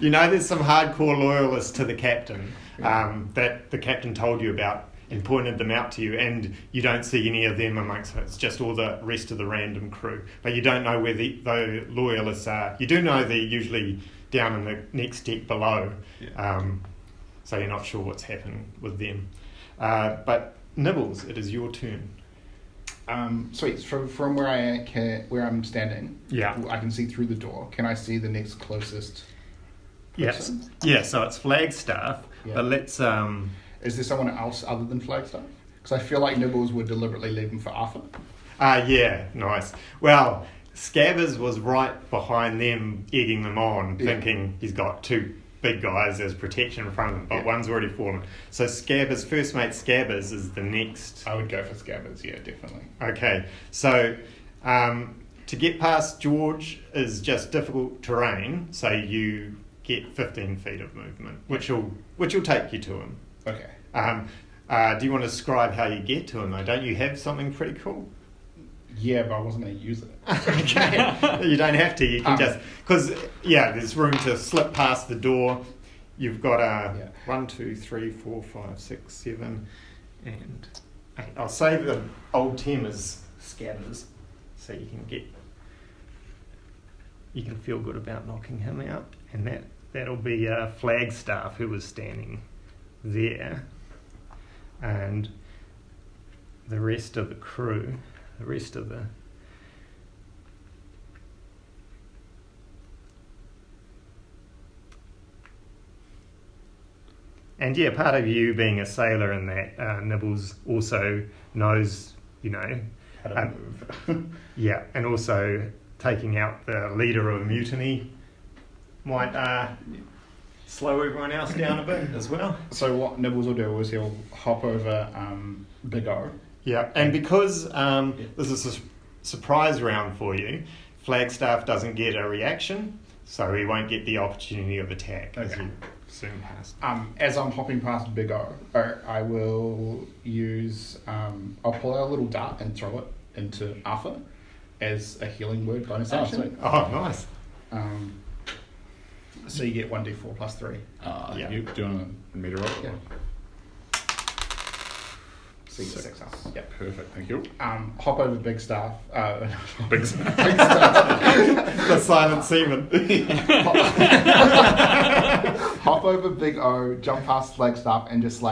Speaker 1: You know there's some hardcore loyalists to the captain that the captain told you about and pointed them out to you, and you don't see any of them amongst it. It's just all the rest of the random crew. But you don't know where the loyalists are. You do know they're usually down in the next deck below, so you're not sure what's happening with them. But Nibbles, it is your turn.
Speaker 3: Sweet. From where I'm standing,
Speaker 1: Yeah.
Speaker 3: I can see through the door. Can I see the next closest
Speaker 1: Yes.
Speaker 3: person?
Speaker 1: Yeah, so it's Flagstaff, but let's...
Speaker 3: Is there someone else other than Flagstaff? Because I feel like Nibbles would deliberately leave him for Arthur.
Speaker 1: Yeah, nice. Well, Scabbers was right behind them, egging them on, thinking he's got 2 big guys as protection in front of him, but one's already fallen. So Scabbers, first mate Scabbers is the next.
Speaker 3: I would go for Scabbers, yeah, definitely.
Speaker 1: Okay, so to get past George is just difficult terrain, so you get 15 feet of movement, which will take you to him.
Speaker 3: Okay.
Speaker 1: Do you want to describe how you get to him though? Don't you have something pretty cool?
Speaker 3: Yeah, but I wasn't going to use it.
Speaker 1: Okay. You don't have to. You can just... Because, there's room to slip past the door. You've got 1, 2, 3, 4, 5, 6, 7, and 8. I'll say the old team is Scabbers, so you can feel good about knocking him out. And that'll be Flagstaff, who was standing there, and the rest of the crew, and part of you being a sailor in that Nibbles also knows,
Speaker 3: How to move.
Speaker 1: and also taking out the leader of mutiny might slow everyone else down a bit as well.
Speaker 3: So what Nibbles will do is he'll hop over Big O.
Speaker 1: Yeah, and because this is a surprise round for you, Flagstaff doesn't get a reaction, so he won't get the opportunity of attack as you zoom past.
Speaker 3: As I'm hopping past Big O, I will use... I'll pull out a little dart and throw it into Arthur as a healing word bonus action.
Speaker 1: Oh, nice.
Speaker 3: So you get 1d4 plus 3.
Speaker 4: You do you want me to roll?
Speaker 3: Yeah. So you get 6 up. Yeah.
Speaker 4: Perfect, thank you.
Speaker 3: Hop over Big Staff.
Speaker 4: Big Staff.
Speaker 3: Big Staff.
Speaker 1: The silent seaman.
Speaker 3: Hop over Big O, jump past Flagstaff, and just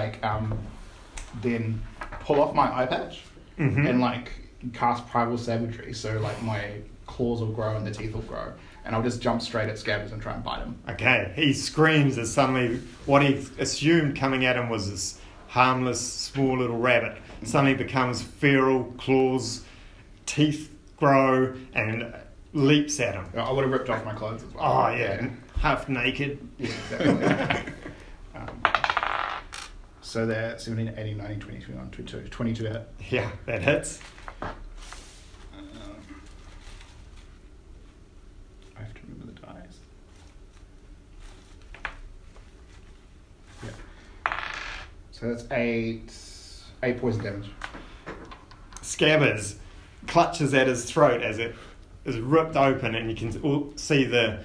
Speaker 3: then pull off my eye patch and cast Primal Savagery. So my claws will grow and the teeth will grow. And I'll just jump straight at Scabbers and try and bite him.
Speaker 1: Okay, he screams as suddenly what he assumed coming at him was this harmless, small little rabbit. Suddenly becomes feral, claws, teeth grow, and leaps at him.
Speaker 3: I would have ripped off my clothes as well.
Speaker 1: Oh, yeah. Half naked.
Speaker 3: Yeah, exactly. So they're 17, 18, 19, 20, 21, 22. 22 hit.
Speaker 1: Yeah, that hits.
Speaker 3: I have to remember the dice. Yeah. So that's 8 poison damage.
Speaker 1: Scabbers clutches at his throat as it is ripped open, and you can see the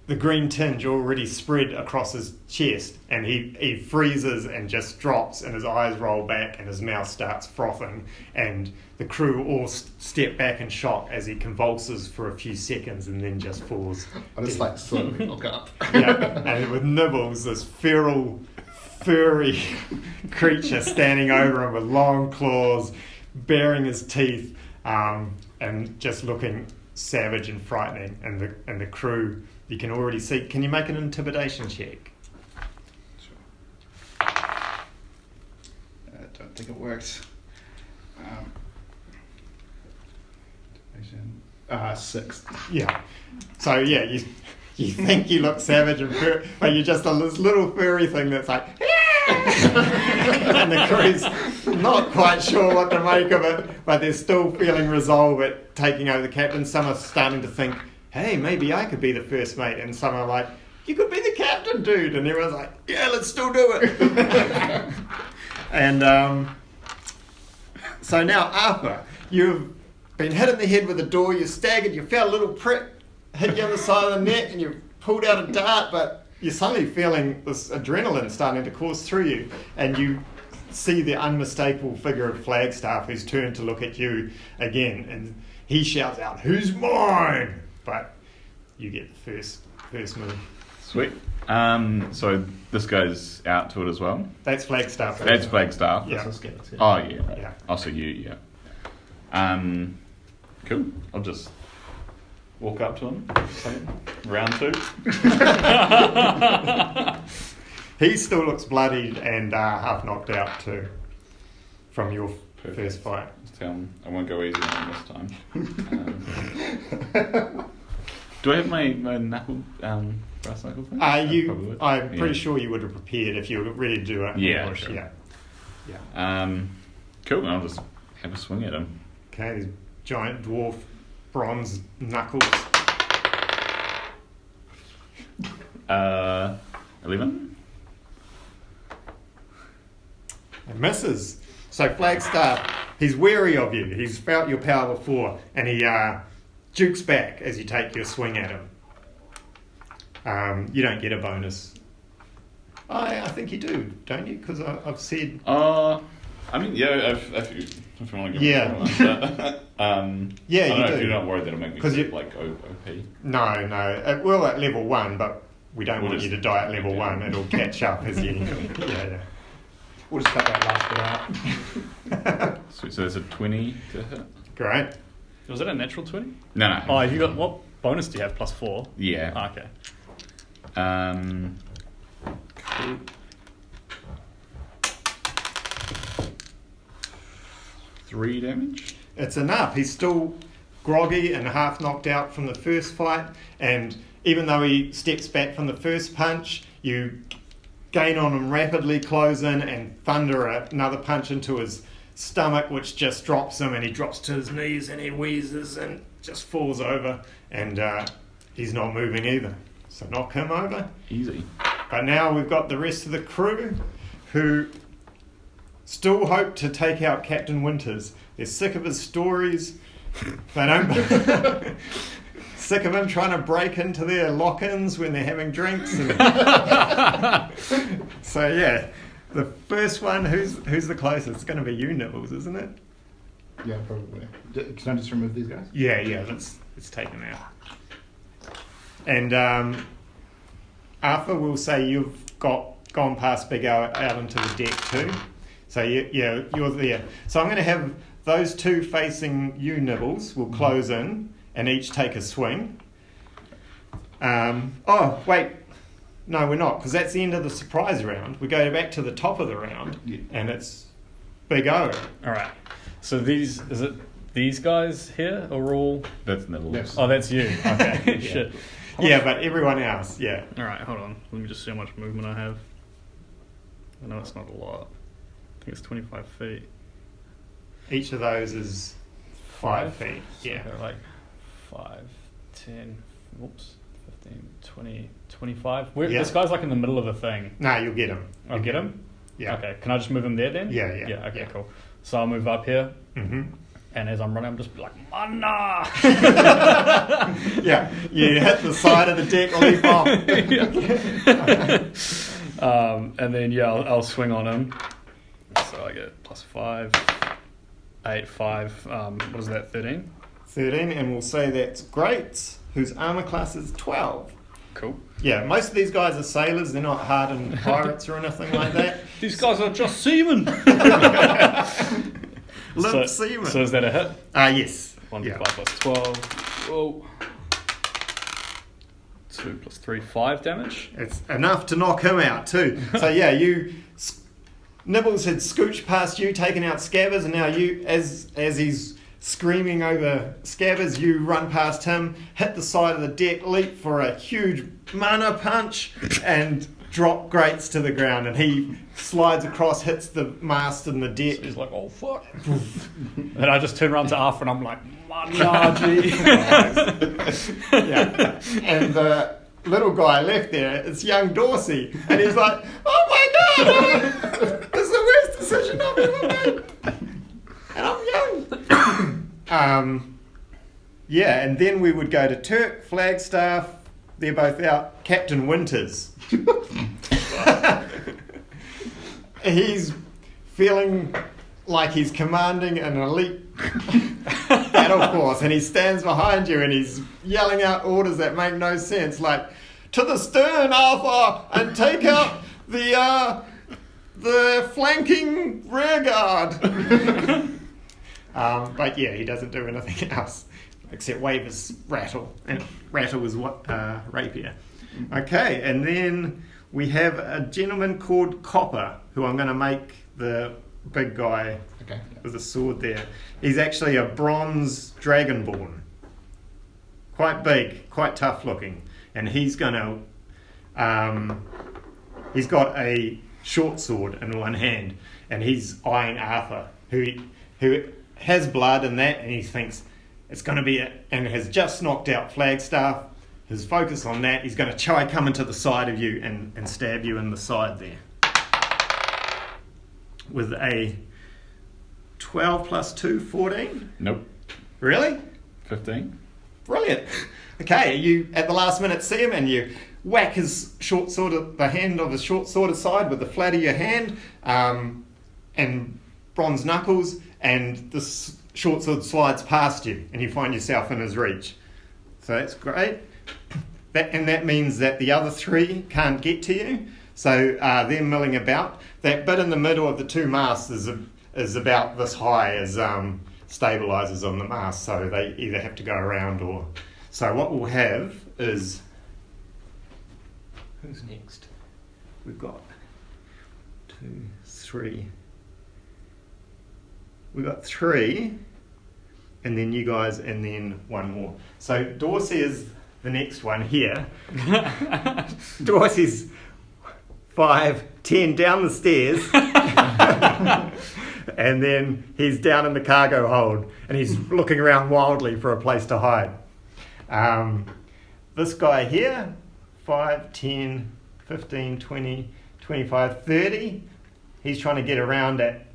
Speaker 1: the green tinge already spread across his chest, and he freezes and just drops, and his eyes roll back and his mouth starts frothing, and the crew all step back in shock as he convulses for a few seconds and then just falls.
Speaker 3: I just like slowly look up.
Speaker 1: Yeah, and with Nibbles, this feral, furry creature standing over him with long claws, baring his teeth, and just looking savage and frightening. And the crew, you can already see. Can you make an intimidation check?
Speaker 3: I don't think it works. 6.
Speaker 1: Yeah. So yeah, you think you look savage and furry, but you're just on this little furry thing that's like, and the crew's not quite sure what to make of it, but they're still feeling resolve at taking over the captain. Some are starting to think, hey, maybe I could be the first mate, and some are like, you could be the captain, dude, and everyone's like, yeah, let's still do it. And so now, Arthur, you've been hit in the head with a door, you staggered, you felt a little prick hit you on the side of the neck, and you pulled out a dart, but you're suddenly feeling this adrenaline starting to course through you, and you see the unmistakable figure of Flagstaff who's turned to look at you again, and he shouts out, "Who's mine?" But you get the first move.
Speaker 4: Sweet. So this goes out to it as well.
Speaker 1: That's Flagstaff.
Speaker 4: That's Flagstaff.
Speaker 1: Yeah.
Speaker 4: Oh yeah. Right.
Speaker 1: Yeah.
Speaker 4: Also you. Yeah. Cool. I'll just walk up to him. Round 2.
Speaker 1: He still looks bloodied and half knocked out too from your first fight.
Speaker 4: Just tell him I won't go easy on him this time. Do I have my knuckle, brass knuckle thing?
Speaker 1: I'm pretty sure you would have prepared if you were ready to do it.
Speaker 4: Yeah, sure.
Speaker 1: Yeah.
Speaker 4: Cool. I'll just have a swing at him.
Speaker 1: Okay, these giant dwarf bronze knuckles.
Speaker 4: 11.
Speaker 1: It misses. So Flagstaff, he's wary of you. He's felt your power before, and he jukes back as you take your swing at him. You don't get a bonus. I think you do, don't you? Because I've said...
Speaker 4: I mean, yeah, if you want to give
Speaker 1: Yeah.
Speaker 4: me one.
Speaker 1: Yeah,
Speaker 4: I don't
Speaker 1: you
Speaker 4: know
Speaker 1: do.
Speaker 4: if you're not worried that'll make me
Speaker 1: you-
Speaker 4: like OP.
Speaker 1: No. It will at level 1, but we don't
Speaker 4: We'll
Speaker 1: want
Speaker 4: just-
Speaker 1: you to die at level
Speaker 4: okay.
Speaker 1: 1. It'll catch up as you... Yeah.
Speaker 3: We'll just cut that last bit out.
Speaker 4: So there's a 20 to hit.
Speaker 1: Great.
Speaker 2: Was it a natural 20?
Speaker 4: No.
Speaker 2: Oh, you got what bonus do you have? +4?
Speaker 4: Yeah.
Speaker 2: Oh, okay.
Speaker 4: Cool. 3 damage.
Speaker 1: It's enough. He's still groggy and half knocked out from the first fight, and even though he steps back from the first punch, you gain on him rapidly, close in, and thunder another punch into his stomach, which just drops him, and he drops to his knees and he wheezes and just falls over, and he's not moving either. So knock him over.
Speaker 4: Easy.
Speaker 1: But now we've got the rest of the crew who still hope to take out Captain Winters. They're sick of his stories. They don't... sick of him trying to break into their lock-ins when they're having drinks. And... So yeah, the first one, who's the closest? It's going to be you, Nibbles, isn't it?
Speaker 3: Yeah, probably. Can I just remove these guys?
Speaker 1: Yeah. Let's take them out. And Arthur, will say you've gone past Big O out into the deck too. So you're there. So I'm going to have those two facing you, Nibbles. Will close in and each take a swing. Oh wait, no, we're not, because that's the end of the surprise round. We go back to the top of the round, and it's Big O.
Speaker 2: All right. So is it these guys here are all?
Speaker 4: That's Neville.
Speaker 3: Yes.
Speaker 2: Oh, that's you. Okay. Shit.
Speaker 1: Yeah, but everyone else, yeah.
Speaker 2: All right, hold on. Let me just see how much movement I have. I know it's not a lot. I think it's 25 feet.
Speaker 1: Each of those is 5 feet. Yeah.
Speaker 2: So like 5, 10, whoops, 15, 20, 25.
Speaker 1: Yeah.
Speaker 2: This guy's like in the middle of a thing.
Speaker 1: No, you'll get him.
Speaker 2: I'll get him?
Speaker 1: Yeah.
Speaker 2: Okay, can I just move him there then?
Speaker 1: Yeah.
Speaker 2: Yeah, okay,
Speaker 1: Yeah.
Speaker 2: cool. So I'll move up here,
Speaker 1: Mm-hmm.
Speaker 2: and as I'm running, I'm just like, Mana!
Speaker 1: Yeah, You hit the side of the deck, leap off.
Speaker 2: And then I'll swing on him. So I get +5, 8, 5. What is that? 13.
Speaker 1: 13, and we'll say that's Greats, whose armor class is 12.
Speaker 2: Cool.
Speaker 1: Yeah, most of these guys are sailors. They're not hardened pirates or anything like that.
Speaker 2: These guys are just seamen.
Speaker 1: Limp seamen.
Speaker 2: So is that a hit?
Speaker 1: Yes.
Speaker 2: 1d5 plus 12. Whoa. 2 plus 3, 5 damage.
Speaker 1: It's enough to knock him out too. So Nibbles had scooched past you, taken out Scabbers, and now you, as he's screaming over Scabbers, you run past him, hit the side of the deck, leap for a huge mana punch, and drop Greats to the ground. And he slides across, hits the mast and the deck.
Speaker 2: So he's like, oh fuck. And I just turn around to Arthur and I'm like, Manyaji.
Speaker 1: Yeah. And the little guy left there, it's young Dorsey, and he's like, oh my god, this is the worst decision I've ever made. And I'm young. Yeah, and then we would go to Turk, Flagstaff, they're both out, Captain Winters. He's feeling like he's commanding an elite battle force, and he stands behind you and he's yelling out orders that make no sense, like, to the stern, Arthur, and take out the flanking rear guard. But yeah, he doesn't do anything else except wave his rattle, and rattle is what rapier. Okay, and then we have a gentleman called Copper, who I'm going to make the big guy with a sword there. He's actually a bronze dragonborn, quite big, quite tough looking, and he's going to he's got a short sword in one hand, and he's eyeing Arthur, who has blood and that, and he thinks it's going to be it, and has just knocked out Flagstaff. His focus on that, he's going to try coming to the side of you and stab you in the side there. With a 12 plus 2, 14?
Speaker 4: Nope.
Speaker 1: Really?
Speaker 4: 15.
Speaker 1: Brilliant. Okay, you at the last minute see him and you whack his short sword at the hand of his short sword aside with the flat of your hand, and bronze knuckles, and this short sword slides past you and you find yourself in his reach. So that's great. That means that the other three can't get to you, so they're milling about. That bit in the middle of the two masts is about this high as stabilizers on the mast, so they either have to go around or... So what we'll have is... Who's next? We've got 2, 3... We've got 3, and then you guys, and then one more. So Dorsey is the next one here. Dorsey's 5, 10 down the stairs, and then he's down in the cargo hold, and he's looking around wildly for a place to hide. This guy here, 5, 10, 15, 20, 25, 30, he's trying to get around at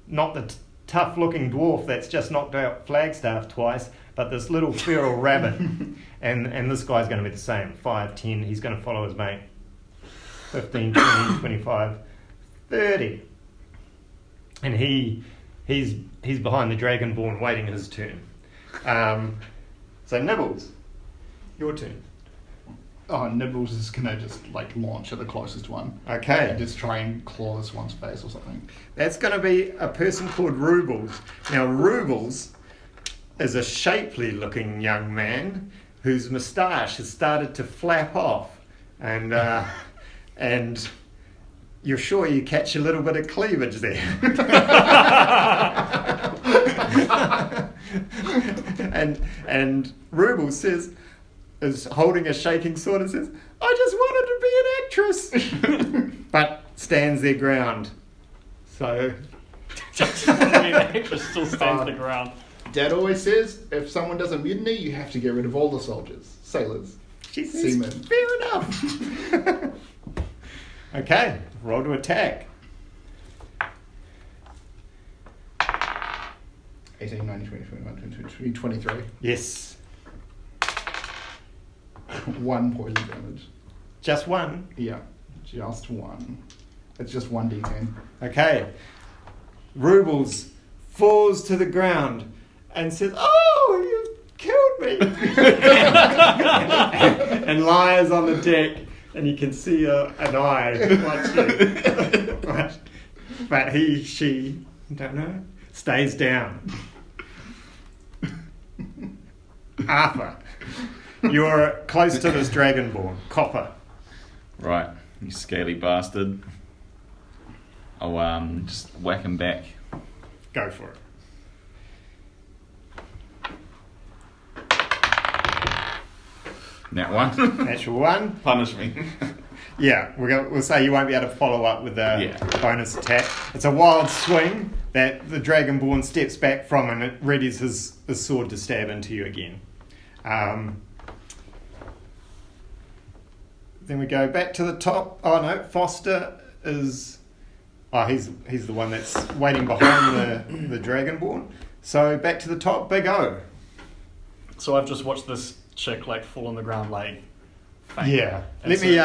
Speaker 1: not the tough-looking dwarf that's just knocked out Flagstaff twice, but this little feral rabbit. And this guy's going to be the same. 5, 10, he's going to follow his mate. 15, 20, 25, 30. And he's behind the Dragonborn waiting his turn. So Nibbles, your turn.
Speaker 3: Oh, Nibbles is going to just launch at the closest one.
Speaker 1: Okay.
Speaker 3: And just try and claw this one's face or something.
Speaker 1: That's going to be a person called Rubles. Now, Rubles is a shapely looking young man whose moustache has started to flap off. And you're sure you catch a little bit of cleavage there. and Rubles is holding a shaking sword and says, I just wanted to be an actress. But stands their ground. So...
Speaker 2: the actress still stands the ground.
Speaker 3: Dad always says, if someone does a mutiny, you have to get rid of all the soldiers, sailors,
Speaker 1: she says,
Speaker 3: seamen.
Speaker 1: fair enough. Okay, roll to attack.
Speaker 3: 18, 19, 20, 21, 22, 23.
Speaker 1: Yes.
Speaker 3: 1 poison damage.
Speaker 1: Just one.
Speaker 3: Yeah, just 1. It's just 1d10.
Speaker 1: Okay. Rubles falls to the ground and says, "Oh, you've killed me!" and lies on the deck, and you can see an eye watching. But she, don't know, stays down. Arthur, you're close to this dragonborn, Copper.
Speaker 4: Right, you scaly bastard. I'll just whack him back.
Speaker 1: Go for it.
Speaker 4: That one.
Speaker 1: Natural one.
Speaker 4: Punish me.
Speaker 1: Yeah, we'll say you won't be able to follow up with a
Speaker 4: Yeah.
Speaker 1: bonus attack. It's a wild swing that the Dragonborn steps back from, and it readies his sword to stab into you again. Then we go back to the top. Oh no, Foster is... Oh, he's the one that's waiting behind the Dragonborn. So back to the top, Big O.
Speaker 5: So I've just watched this chick like fall on the ground like faint.
Speaker 1: Yeah.
Speaker 5: And
Speaker 1: Let
Speaker 5: so-
Speaker 1: me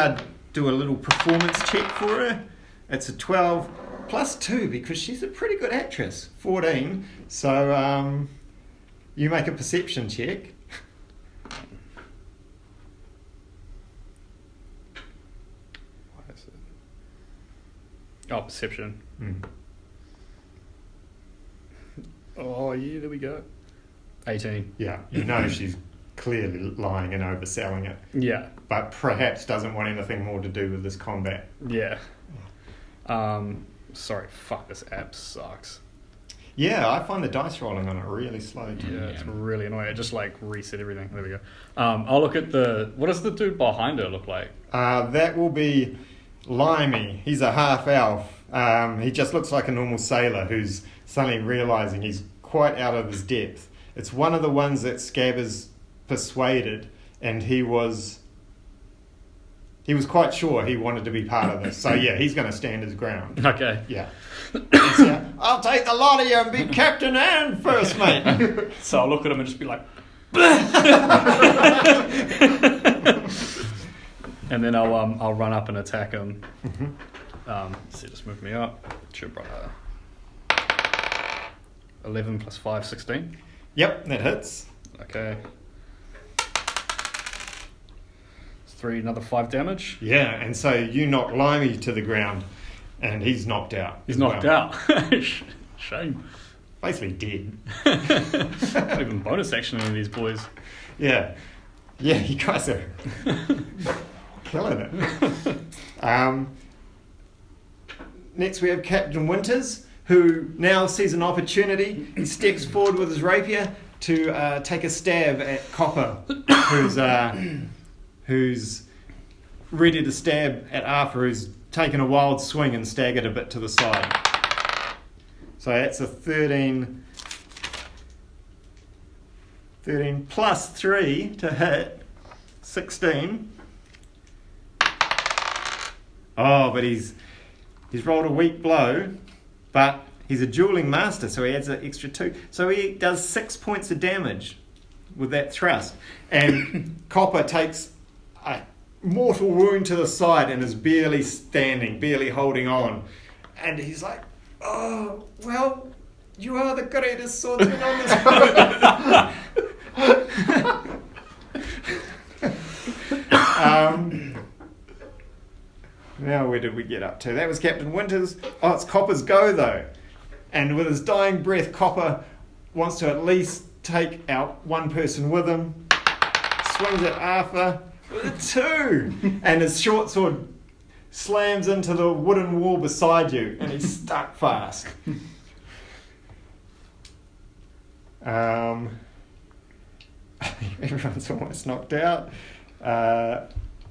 Speaker 1: do a little performance check for her. It's a 12 plus 2 because she's a pretty good actress. 14. So you make a perception check.
Speaker 2: What is it? Oh, perception.
Speaker 1: Mm.
Speaker 2: Oh, yeah, there we go. 18.
Speaker 1: Yeah, you know she's clearly lying and overselling it,
Speaker 2: Yeah.
Speaker 1: but perhaps doesn't want anything more to do with this combat.
Speaker 2: Yeah. Sorry, fuck, this app sucks.
Speaker 1: Yeah, I find the dice rolling on it really slow too.
Speaker 2: Yeah, it's really annoying. It just like reset everything. There we go. I'll look at what does the dude behind her look like?
Speaker 1: That will be Limey. He's a half elf. He just looks like a normal sailor who's suddenly realizing he's quite out of his depth. It's one of the ones that Scabbers persuaded, and he was quite sure he wanted to be part of this. So yeah, he's going to stand his ground.
Speaker 2: Okay.
Speaker 1: Yeah. So, I'll take the lot of you and be captain and first mate.
Speaker 2: So I'll look at him and just be like, and then I'll run up and attack him. So just move me up. Should 11 plus 5, 16.
Speaker 1: Yep, that hits.
Speaker 2: Okay. It's 3, another 5 damage.
Speaker 1: Yeah, and so you knock Limey to the ground, and he's knocked out.
Speaker 2: He's
Speaker 1: as
Speaker 2: knocked
Speaker 1: well.
Speaker 2: out. Shame.
Speaker 1: Basically dead.
Speaker 2: Not even bonus action on these boys.
Speaker 1: Yeah. Yeah, you guys are killing it. Next we have Captain Winters, who now sees an opportunity. He steps forward with his rapier to take a stab at Copper, who's ready to stab at Arthur, who's taken a wild swing and staggered a bit to the side. So that's a 13 plus 3 to hit, 16. Oh, but he's rolled a weak blow, but he's a dueling master, so he adds an extra 2. So he does 6 points of damage with that thrust. And Copper takes a mortal wound to the side and is barely standing, barely holding on. And he's like, "Oh, well, you are the greatest swordsman on this boat." Now where did we get up to? That was Captain Winters. Oh, it's Copper's go though. And with his dying breath, Copper wants to at least take out one person with him. Swings at Arthur with a 2. And his short sword slams into the wooden wall beside you, and he's stuck fast. Everyone's almost knocked out.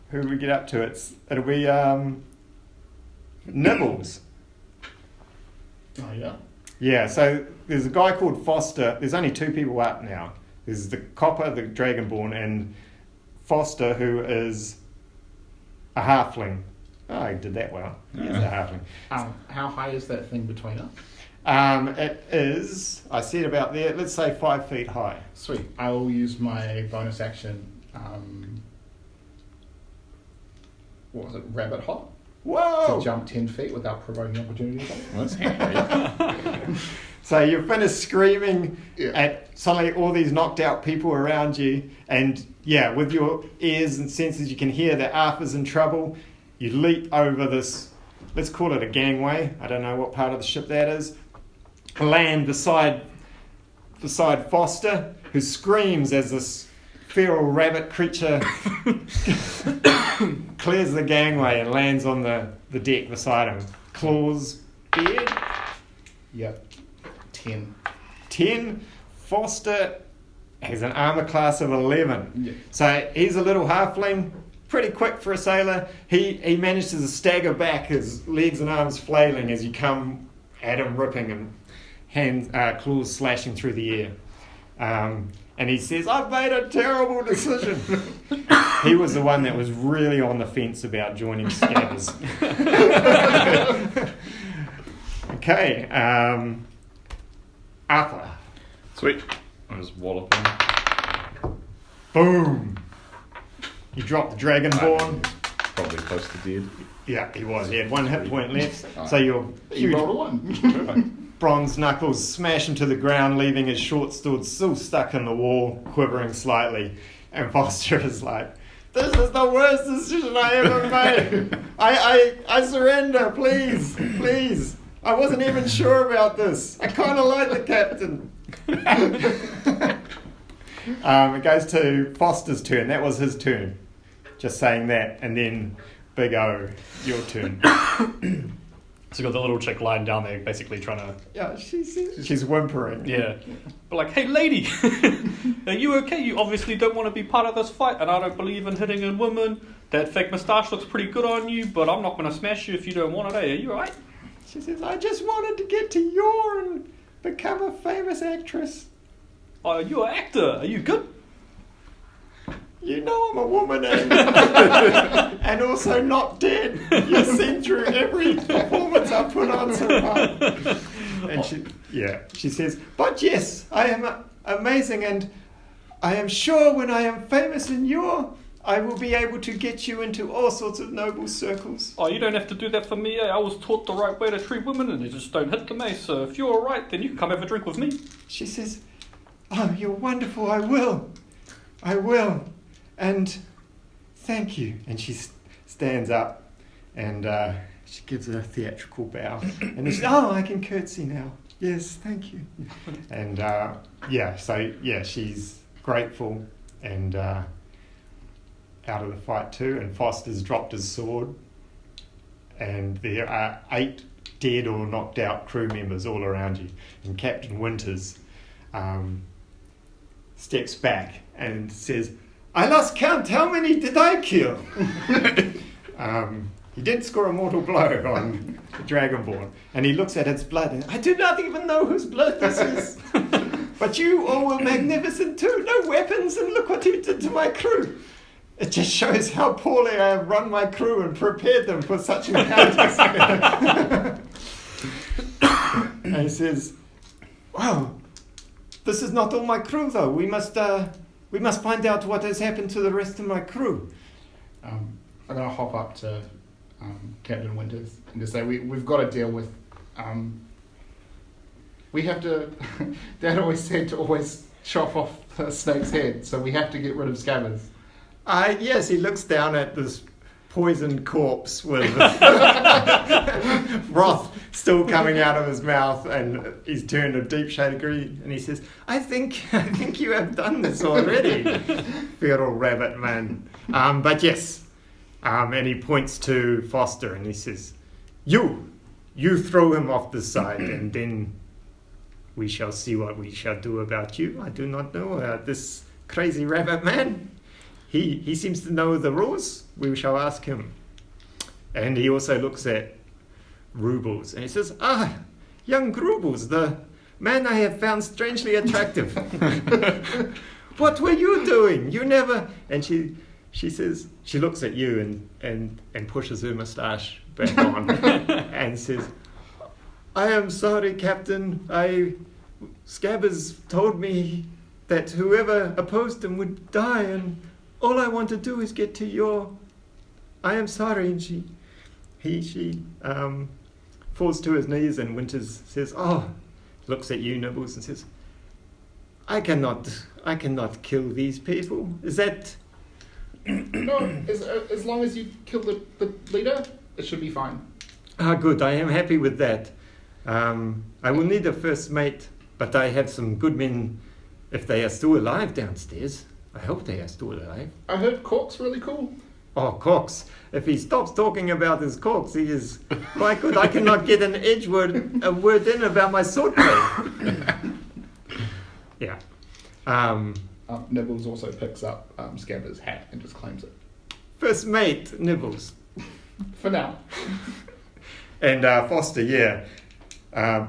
Speaker 1: Who do we get up to? It'll be Nibbles.
Speaker 3: Oh, yeah?
Speaker 1: Yeah, so there's a guy called Foster. There's only 2 people up now. There's the Copper, the Dragonborn, and Foster, who is a halfling. Oh, I did that well. He is a halfling.
Speaker 3: How high is that thing between us?
Speaker 1: It is, I see it about there, let's say 5 feet high.
Speaker 3: Sweet. I will use my bonus action what was it, rabbit hop?
Speaker 1: Whoa!
Speaker 3: To jump 10 feet without provoking opportunity.
Speaker 4: Well, that's handy.
Speaker 1: So you finish screaming
Speaker 3: Yeah.
Speaker 1: at suddenly all these knocked out people around you, and yeah, with your ears and senses you can hear that Arthur's in trouble. You leap over this, let's call it a gangway, I don't know what part of the ship that is, land beside Foster, who screams as this feral rabbit creature clears the gangway and lands on the deck beside him. Claws, beard,
Speaker 3: Yep. 10.
Speaker 1: 10. Foster has an armor class of 11.
Speaker 3: Yeah.
Speaker 1: So he's a little halfling, pretty quick for a sailor. He manages to stagger back, his legs and arms flailing as you come at him, ripping and claws slashing through the air. And he says, I've made a terrible decision. He was the one that was really on the fence about joining Scabbers. Okay. Arthur.
Speaker 4: Sweet. I just wallop him.
Speaker 1: Boom. You drop the Dragonborn.
Speaker 4: Probably close to dead.
Speaker 1: Yeah, he was. He had 1 hit point left.
Speaker 4: Alright.
Speaker 1: So your
Speaker 3: You
Speaker 1: huge
Speaker 3: rolled a 1.
Speaker 1: bronze knuckles smash him to the ground, leaving his short sword still stuck in the wall, quivering slightly. And Foster is like, this is the worst decision I ever made. I surrender, please, please. I wasn't even sure about this. I kind of like the captain. It goes to Foster's turn. That was his turn. Just saying that. And then Big O, your turn.
Speaker 5: So you got the little chick lying down there, basically trying to.
Speaker 1: Yeah, she's whimpering.
Speaker 5: Yeah.
Speaker 2: But like, hey lady, are you okay? You obviously don't want to be part of this fight, and I don't believe in hitting a woman. That fake moustache looks pretty good on you, but I'm not going to smash you if you don't want it, eh? Are you alright?
Speaker 1: She says, I just wanted to get to Yor and become a famous actress.
Speaker 2: Oh, you're an actor. Are you good?
Speaker 1: You know I'm a woman and, and also not dead. You've seen through every performance I've put on so far. And she says, but yes, I am amazing, and I am sure when I am famous in Yor, I will be able to get you into all sorts of noble circles.
Speaker 2: Oh, you don't have to do that for me, eh? I was taught the right way to treat women, and they just don't hit them, eh? So if you're alright, then you can come have a drink with me.
Speaker 1: She says, oh, you're wonderful, I will. And thank you. And she stands up and she gives a theatrical bow. And then she says, oh, I can curtsy now. Yes, thank you. And she's grateful and out of the fight too. And Foster's dropped his sword. And there are 8 dead or knocked out crew members all around you. And Captain Winters steps back and says, I lost count. How many did I kill? He did score a mortal blow on the Dragonborn. And he looks at its blood and I do not even know whose blood this is. But you all were magnificent too. No weapons, and look what you did to my crew. It just shows how poorly I have run my crew and prepared them for such encounters. And he says, wow, this is not all my crew though. We must find out what has happened to the rest of my crew.
Speaker 3: I'm going to hop up to Captain Winters and just say we've got to deal with. We have to. Dad always said to always chop off the snake's head, so we have to get rid of Scabbers.
Speaker 1: Yes, he looks down at this poisoned corpse with broth still coming out of his mouth, and he's turned a deep shade of green, and he says, I think you have done this already, feral rabbit man. But yes, and he points to Foster and he says, you throw him off the side, and then we shall see what we shall do about you. I do not know this crazy rabbit man. He seems to know the rules. We shall ask him. And he also looks at Rubles and he says, young Rubles, the man I have found strangely attractive. What were you doing? You never... And she says, she looks at you and pushes her moustache back on and says, I am sorry, Captain. Scabbers told me that whoever opposed him would die, and all I want to do is get to Yor. I am sorry. And she falls to his knees, and Winters says, "Oh," looks at you, Nibbles, and says, I cannot kill these people. Is that...
Speaker 3: No, as long as you kill the leader, it should be fine.
Speaker 1: Ah, good. I am happy with that. I will need a first mate, but I have some good men if they are still alive downstairs. I hope they are still alive.
Speaker 3: I heard Cork's really cool.
Speaker 1: Oh, Corks. If he stops talking about his Corks, he is quite good. I cannot get a word in about my swordplay. Yeah.
Speaker 3: Nibbles also picks up Scabber's hat and just claims it.
Speaker 1: First mate, Nibbles.
Speaker 3: For now.
Speaker 1: And Foster,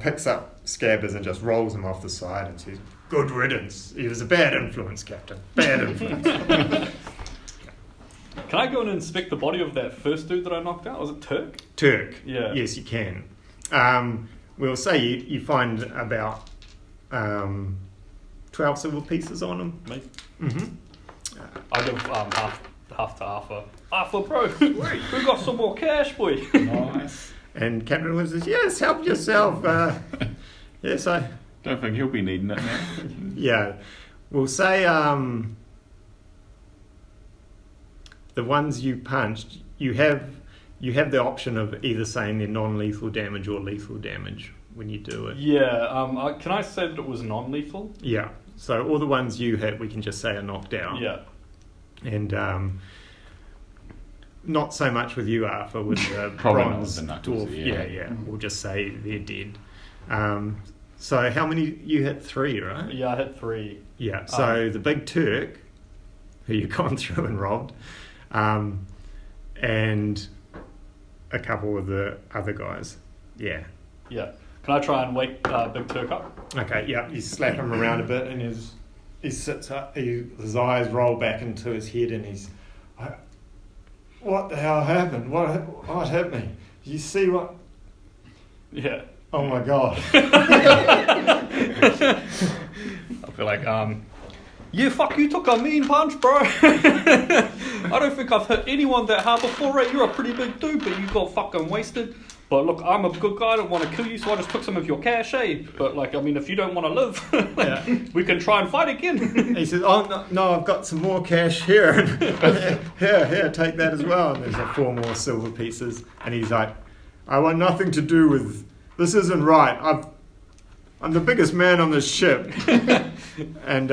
Speaker 1: picks up Scabbers and just rolls him off the side and says, good riddance. He was a bad influence, Captain. Bad influence.
Speaker 2: Can I go and inspect the body of that first dude that I knocked out? Was it Turk?
Speaker 1: Turk.
Speaker 2: Yeah.
Speaker 1: Yes, you can. We'll say you find about 12 silver pieces on him.
Speaker 2: Me?
Speaker 1: Mm-hmm.
Speaker 2: I give half to Arthur. Arthur, bro, we got some more cash, boy.
Speaker 4: Nice.
Speaker 1: And Captain Williams says, yes, help yourself. Yes, I...
Speaker 4: Don't think he'll be needing it now.
Speaker 1: Yeah. We'll say the ones you punched, you have the option of either saying they're non-lethal damage or lethal damage when you do it.
Speaker 2: Yeah, can I say that it was non-lethal?
Speaker 1: Yeah. So all the ones you hit, we can just say are knocked out.
Speaker 2: Yeah.
Speaker 1: And not so much with you, Arthur, with the
Speaker 4: Probably not
Speaker 1: bronze
Speaker 4: with the knuckles,
Speaker 1: dwarf.
Speaker 4: yeah.
Speaker 1: Yeah. We'll just say they're dead. So how many? You hit 3, right?
Speaker 2: Yeah, I hit 3.
Speaker 1: Yeah. So the big Turk, who you've gone through and robbed, and a couple of the other guys. Yeah.
Speaker 2: Yeah. Can I try and wake Big Turk up?
Speaker 1: Okay. Yeah. You slap him around a bit, and he sits up. His eyes roll back into his head, and he's, what the hell happened? What hit me? You see what?
Speaker 2: Yeah.
Speaker 1: Oh my god.
Speaker 2: I feel like, yeah, fuck, you took a mean punch, bro. I don't think I've hit anyone that hard before, right? You're a pretty big dude, but you got fucking wasted. But look, I'm a good guy, I don't want to kill you, so I just took some of your cash, eh? But like, I mean, if you don't want to live, we can try and fight again.
Speaker 1: He says, oh, no, I've got some more cash here. Here, take that as well. And there's 4 more silver pieces. And he's like, I want nothing to do with, this isn't right. I'm the biggest man on this ship. And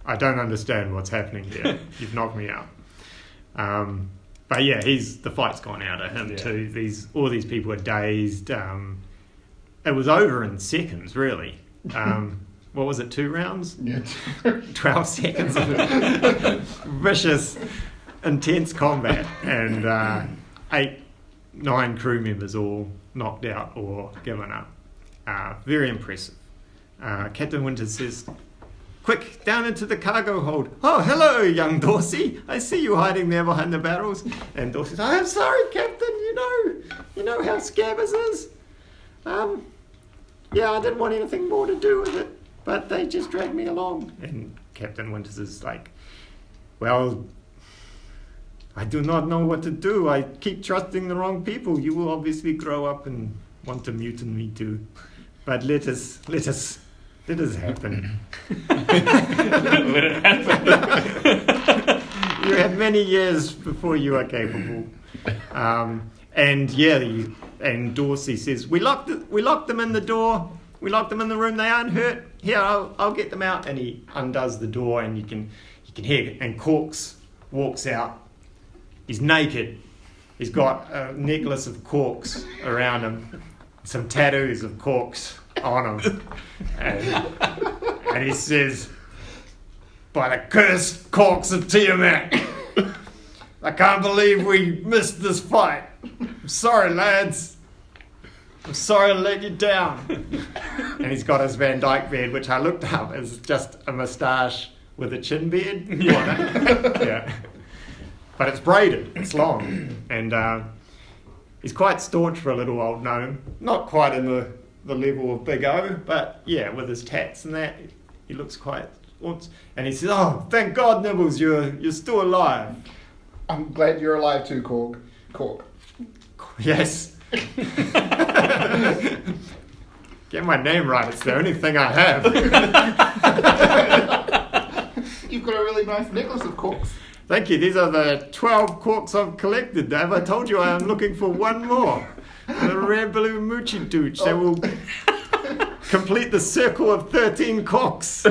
Speaker 1: I don't understand what's happening here. You've knocked me out. But yeah, the fight's gone out of him too. All these people are dazed. It was over in seconds, really. What was it, 2 rounds?
Speaker 3: Yeah.
Speaker 1: 12 seconds of vicious, intense combat, and 9 crew members all knocked out or given up. Very impressive. Captain Winters says, quick, down into the cargo hold. Oh, hello, young Dorsey. I see you hiding there behind the barrels. And Dorsey says, I'm sorry, Captain. You know how Scabbers is. Yeah, I didn't want anything more to do with it, but they just dragged me along. And Captain Winters is like, well, I do not know what to do. I keep trusting the wrong people. You will obviously grow up and want to mutiny too. But let us happen.
Speaker 2: Let it happen.
Speaker 1: You have many years before you are capable. And Dorsey says, we locked them in the door. We locked them in the room. They aren't hurt. Here, I'll get them out. And he undoes the door, and you can hear. And Corks walks out. He's naked. He's got a necklace of corks around him, some tattoos of corks on him, and he says, by the cursed corks of Tiamat, I can't believe we missed this fight. I'm sorry, lads. I'm sorry to let you down. And he's got his Van Dyke beard, which I looked up as just a moustache with a chin beard on it. Yeah. But it's braided, it's long, and he's quite staunch for a little old gnome. Not quite in the level of Big O, but yeah, with his tats and that, he looks quite staunch. And he says, oh, thank God, Nibbles, you're still alive.
Speaker 3: I'm glad you're alive too, Cork.
Speaker 1: Yes. Get my name right. It's the only thing I have.
Speaker 3: You've got a really nice necklace of corks.
Speaker 1: Thank you. These are the 12 corks I've collected. Have I told you I am looking for one more? The rare blue moochie dooch that will complete the circle of 13 corks.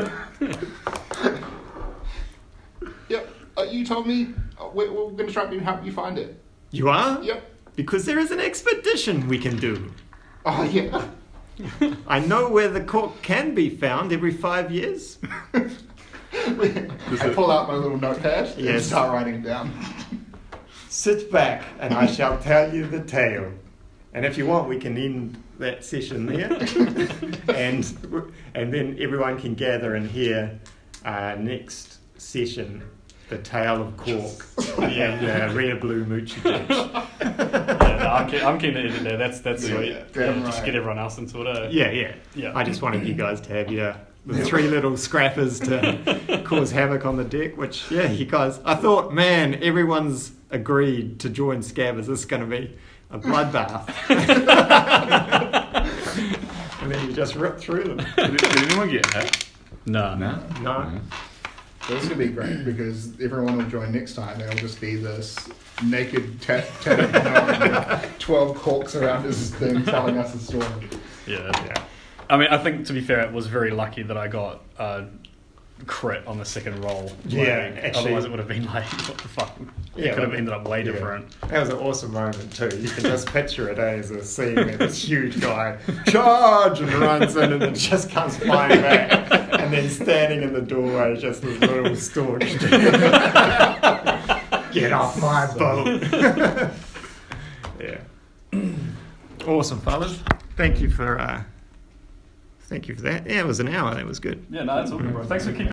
Speaker 3: Yep. You told me we're going to try and help you find it.
Speaker 1: You are?
Speaker 3: Yep.
Speaker 1: Because there is an expedition we can do.
Speaker 3: Oh, yeah.
Speaker 1: I know where the cork can be found every 5 years.
Speaker 3: I pull out my little notepad and
Speaker 1: Yes.
Speaker 3: start writing it down.
Speaker 1: Sit back and I shall tell you the tale. And if you want, we can end that session there. and then everyone can gather and hear next session, the tale of Cork and rare blue moochie dooch.
Speaker 5: I'm keen to end it there. That's sweet.
Speaker 3: Yeah,
Speaker 5: Just
Speaker 3: right.
Speaker 5: get everyone else into it.
Speaker 1: Yeah. I just wanted you guys to have the three little scrappers to cause havoc on the deck, which, you guys, I thought, man, everyone's agreed to join Scabbers. This is going to be a bloodbath. And then you just rip through them.
Speaker 4: Did anyone get hit?
Speaker 5: No.
Speaker 4: No.
Speaker 3: So this is going to be great because everyone will join next time and it'll just be this naked tattered man with 12 corks around his thing telling us a story.
Speaker 5: Yeah. I mean, I think, to be fair, it was very lucky that I got crit on the second roll.
Speaker 1: Yeah, actually.
Speaker 5: Otherwise it would have been like, what the fuck? It
Speaker 1: Yeah,
Speaker 5: could have ended up way different.
Speaker 1: That was an awesome moment too. You can just picture it as a scene where this huge guy charge and runs in and then just comes flying back, and then standing in the doorway just this little staunch. Get off my boat! Yeah. Awesome, fellas. Thank you for that. Yeah, it was an hour. That was good.
Speaker 5: Yeah, no, that's all good, bro. Thanks for keeping